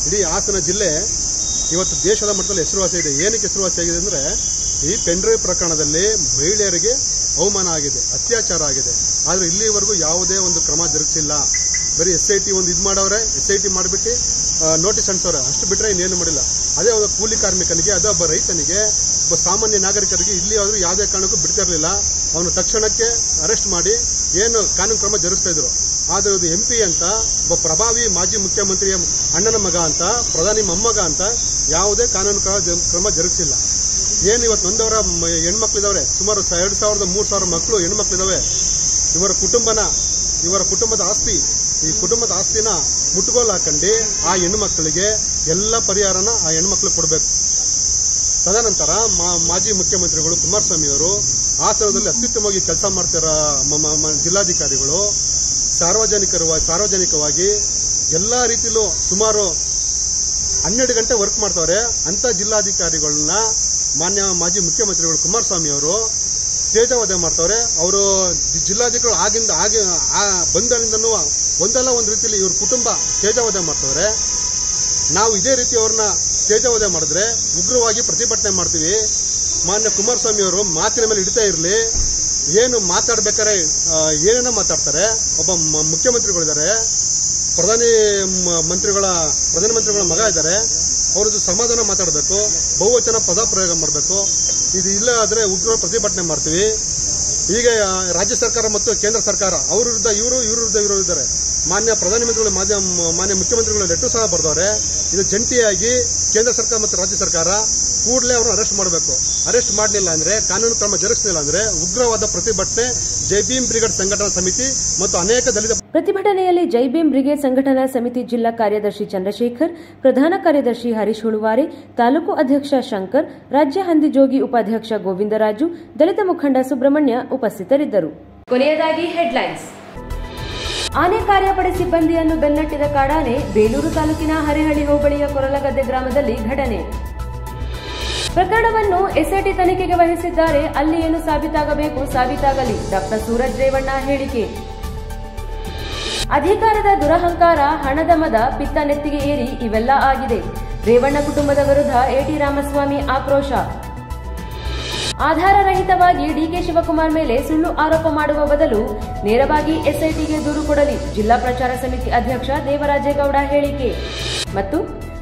ಇಡೀ ಹಾಸನ ಜಿಲ್ಲೆ ಇವತ್ತು ದೇಶದ ಮಟ್ಟದಲ್ಲಿ ಹೆಸರುವಾಸಿ ಇದೆ. ಏನಕ್ಕೆ ಹೆಸರುವಾಸಿ ಆಗಿದೆ ಅಂದ್ರೆ, ಈ ಪೆನ್ಡ್ರೈವ್ ಪ್ರಕರಣದಲ್ಲಿ ಮಹಿಳೆಯರಿಗೆ ಅವಮಾನ ಆಗಿದೆ, ಅತ್ಯಾಚಾರ ಆಗಿದೆ. ಆದರೆ ಇಲ್ಲಿವರೆಗೂ ಯಾವುದೇ ಒಂದು ಕ್ರಮ ಜರುಗಿಸಿಲ್ಲ. ಬರೀ SIT ಒಂದು ಇದು ಮಾಡವ್ರೆ, SIT ಮಾಡಿಬಿಟ್ಟು ನೋಟಿಸ್ ಅಂಟಿಸವ್ರೆ, ಅಷ್ಟು ಬಿಟ್ಟರೆ ಇನ್ನೇನು ಮಾಡಿಲ್ಲ. ಅದೇ ಒಬ್ಬ ಕೂಲಿ ಕಾರ್ಮಿಕನಿಗೆ, ಅದೇ ಒಬ್ಬ ರೈತನಿಗೆ, ಒಬ್ಬ ಸಾಮಾನ್ಯ ನಾಗರಿಕರಿಗೆ ಇಲ್ಲಿ ಆದರೂ ಯಾವುದೇ ಕಾರಣಕ್ಕೂ ಬಿಡ್ತಾ ಇರಲಿಲ್ಲ. ಅವನು ತಕ್ಷಣಕ್ಕೆ ಅರೆಸ್ಟ್ ಮಾಡಿ ಏನು ಕಾನೂನು ಕ್ರಮ ಜರುಗಿಸ್ತಾ ಇದ್ರು. ಆದರೆ ಇದು MP ಅಂತ ಒಬ್ಬ ಪ್ರಭಾವಿ ಮಾಜಿ ಮುಖ್ಯಮಂತ್ರಿಯ ಅಣ್ಣನ ಮಗ ಅಂತ, ಪ್ರಧಾನಿ ಮೊಮ್ಮಗ ಅಂತ ಯಾವುದೇ ಕಾನೂನು ಕ್ರಮ ಜರುಗಿಸಿಲ್ಲ. ಏನು ಇವತ್ತು ನೊಂದವರ ಹೆಣ್ಮಕ್ಳಿದಾವೆ, ಸುಮಾರು 2000-3000 ಮಕ್ಕಳು ಹೆಣ್ಮಕ್ಳಿದಾವೆ. ಇವರ ಕುಟುಂಬದ ಆಸ್ತಿ, ಈ ಕುಟುಂಬದ ಆಸ್ತಿನ ಮುಟ್ಟುಗೋಲು ಹಾಕೊಂಡು ಆ ಹೆಣ್ಣುಮಕ್ಕಳಿಗೆ ಎಲ್ಲ ಪರಿಹಾರನ ಆ ಹೆಣ್ಮಕ್ಳು ಕೊಡಬೇಕು. ತದನಂತರ ಮಾಜಿ ಮುಖ್ಯಮಂತ್ರಿಗಳು ಕುಮಾರಸ್ವಾಮಿ ಅವರು ಹಾಸನದಲ್ಲಿ ಅತ್ಯುತ್ತಮವಾಗಿ ಕೆಲಸ ಮಾಡ್ತಿರೋ ಜಿಲ್ಲಾಧಿಕಾರಿಗಳು ಸಾರ್ವಜನಿಕವಾಗಿ ಎಲ್ಲ ರೀತಿಯಲ್ಲೂ ಸುಮಾರು 12 ಗಂಟೆ ವರ್ಕ್ ಮಾಡ್ತಾರೆ. ಅಂತ ಜಿಲ್ಲಾಧಿಕಾರಿಗಳನ್ನ ಮಾನ್ಯ ಮಾಜಿ ಮುಖ್ಯಮಂತ್ರಿಗಳು ಕುಮಾರಸ್ವಾಮಿ ಅವರು ತೇಜವಧೆ ಮಾಡ್ತಾರೆ. ಅವರು ಜಿಲ್ಲಾಧಿಕಾರಿಗಳು ಬಂದರಿಂದನೂ ಒಂದಲ್ಲ ಒಂದು ರೀತಿಯಲ್ಲಿ ಇವ್ರ ಕುಟುಂಬ ತೇಜವಧೆ ಮಾಡ್ತಾರೆ. ನಾವು ಇದೇ ರೀತಿ ಅವ್ರನ್ನ ತೇಜವಧೆ ಮಾಡಿದ್ರೆ ಉಗ್ರವಾಗಿ ಪ್ರತಿಭಟನೆ ಮಾಡ್ತೀವಿ. ಮಾನ್ಯ ಕುಮಾರಸ್ವಾಮಿ ಅವರು ಮಾತಿನ ಮೇಲೆ ಹಿಡಿತಾ ಇರಲಿ. ಏನು ಮಾತಾಡ್ಬೇಕಾದ್ರೆ ಏನೇನೋ ಮಾತಾಡ್ತಾರೆ. ಒಬ್ಬ ಮುಖ್ಯಮಂತ್ರಿಗಳಿದ್ದಾರೆ, ಪ್ರಧಾನಮಂತ್ರಿಗಳ ಮಗ ಇದ್ದಾರೆ. ಅವ್ರದ್ದು ಸಮಾಧಾನ ಮಾತಾಡಬೇಕು, ಬಹುವಚನ ಪದ ಪ್ರಯೋಗ ಮಾಡಬೇಕು. ಇದು ಇಲ್ಲ ಆದ್ರೆ ಉಗ್ರ ಪ್ರತಿಭಟನೆ ಮಾಡ್ತೀವಿ. ಈಗ ರಾಜ್ಯ ಸರ್ಕಾರ ಮತ್ತು ಕೇಂದ್ರ ಸರ್ಕಾರ ಅವ್ರ ವಿರುದ್ಧ ಇವರು ಇದ್ದಾರೆ. ಮಾನ್ಯ ಪ್ರಧಾನಮಂತ್ರಿಗಳು ಮಾನ್ಯ ಮುಖ್ಯಮಂತ್ರಿಗಳು ಲೆಟರ್ ಸಹ ಬರೆದವ್ರೆ. ಇದು ಜಂಟಿಯಾಗಿ ಕೇಂದ್ರ ಸರ್ಕಾರ ಮತ್ತು ರಾಜ್ಯ ಸರ್ಕಾರ ಕೂಡಲೇ ಅವರನ್ನು ಅರೆಸ್ಟ್ ಮಾಡಬೇಕು. ಅರೆಸ್ಟ್ ಮಾಡಲಿಲ್ಲ ಅಂದ್ರೆ, ಕಾನೂನು ಕ್ರಮ ಜರುಗಿಸಲಿಲ್ಲ ಅಂದ್ರೆ ಉಗ್ರವಾದ ಪ್ರತಿಭಟನೆ ಜೈ ಭೀಮ್ ಬ್ರಿಗೇಡ್ ಸಂಘಟನಾ ಸಮಿತಿ ಮತ್ತು ಅನೇಕ ದಲಿತ ಪ್ರತಿಭಟನೆಯಲ್ಲಿ ಜೈ ಭೀಮ್ ಬ್ರಿಗೇಡ್ ಸಂಘಟನಾ ಸಮಿತಿ ಜಿಲ್ಲಾ ಕಾರ್ಯದರ್ಶಿ ಚಂದ್ರಶೇಖರ್, ಪ್ರಧಾನ ಕಾರ್ಯದರ್ಶಿ ಹರೀಶ್ ಹುಳುವಾರೆ, ತಾಲೂಕು ಅಧ್ಯಕ್ಷ ಶಂಕರ್, ರಾಜ್ಯ ಹಂದಿಜೋಗಿ ಉಪಾಧ್ಯಕ್ಷ ಗೋವಿಂದರಾಜು, ದಲಿತ ಮುಖಂಡ ಸುಬ್ರಹ್ಮಣ್ಯ ಉಪಸ್ಥಿತರಿದ್ದರು. ಕೊನೆಯದಾಗಿ ಹೆಡ್ಲೈನ್ಸ್. ಆನೆ ಕಾರ್ಯಪಡೆ ಸಿಬ್ಬಂದಿಯನ್ನು ಬೆನ್ನಟ್ಟಿದ ಕಾಡಾನೆ, ಬೇಲೂರು ತಾಲೂಕಿನ ಹರೇಹಳ್ಳಿ ಹೋಬಳಿಯ ಕೊರಲಗದ್ದೆ ಗ್ರಾಮದಲ್ಲಿ ಘಟನೆ. ಪ್ರಕರಣವನ್ನು SIT ತನಿಖೆಗೆ ವಹಿಸಿದ್ದಾರೆ. ಅಲ್ಲಿ ಏನು ಸಾಬೀತಾಗಬೇಕು ಸಾಬೀತಾಗಲಿ. ಡಾಕ್ಟರ್ ಸೂರಜ್ ರೇವಣ್ಣ ಹೇಳಿಕೆ. ಅಧಿಕಾರದ ದುರಹಂಕಾರ, ಹಣದ ಮದ, ಪಿತ್ತ ನೆತ್ತಿಗೆ ಏರಿ ಇವೆಲ್ಲ ಆಗಿದೆ. ರೇವಣ್ಣ ಕುಟುಂಬದ ವಿರುದ್ಧ ಎಟಿ ರಾಮಸ್ವಾಮಿ ಆಕ್ರೋಶ. ಆಧಾರ ರಹಿತವಾಗಿ ಡಿಕೆ ಶಿವಕುಮಾರ್ ಮೇಲೆ ಸುಳ್ಳು ಆರೋಪ ಮಾಡುವ ಬದಲು ನೇರವಾಗಿ ಎಸ್ಐಟಿಗೆ ದೂರು ಕೊಡಲಿ ಜಿಲ್ಲಾ ಪ್ರಚಾರ ಸಮಿತಿ ಅಧ್ಯಕ್ಷ ದೇವರಾಜೇಗೌಡ ಹೇಳಿಕೆ. ಮತ್ತು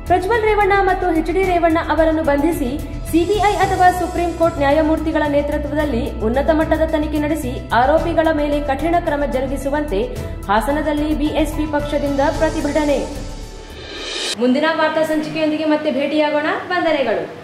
ಪ್ರಜ್ವಲ್ ರೇವಣ್ಣ ಮತ್ತು ಎಚ್ಡಿ ರೇವಣ್ಣ ಅವರನ್ನು ಬಂಧಿಸಿ ಸಿಬಿಐ ಅಥವಾ ಸುಪ್ರೀಂ ಕೋರ್ಟ್ ನ್ಯಾಯಮೂರ್ತಿಗಳ ನೇತೃತ್ವದಲ್ಲಿ ಉನ್ನತ ಮಟ್ಟದ ತನಿಖೆ ನಡೆಸಿ ಆರೋಪಿಗಳ ಮೇಲೆ ಕಠಿಣ ಕ್ರಮ ಜರುಗಿಸುವಂತೆ ಹಾಸನದಲ್ಲಿ ಬಿಎಸ್ಪಿ ಪಕ್ಷದಿಂದ ಪ್ರತಿಭಟನೆ. ಮುಂದಿನ ವಾರ್ತಾ ಸಂಚಿಕೆಯೊಂದಿಗೆ ಮತ್ತೆ ಭೇಟಿಯಾಗೋಣ. ವಂದನೆಗಳು.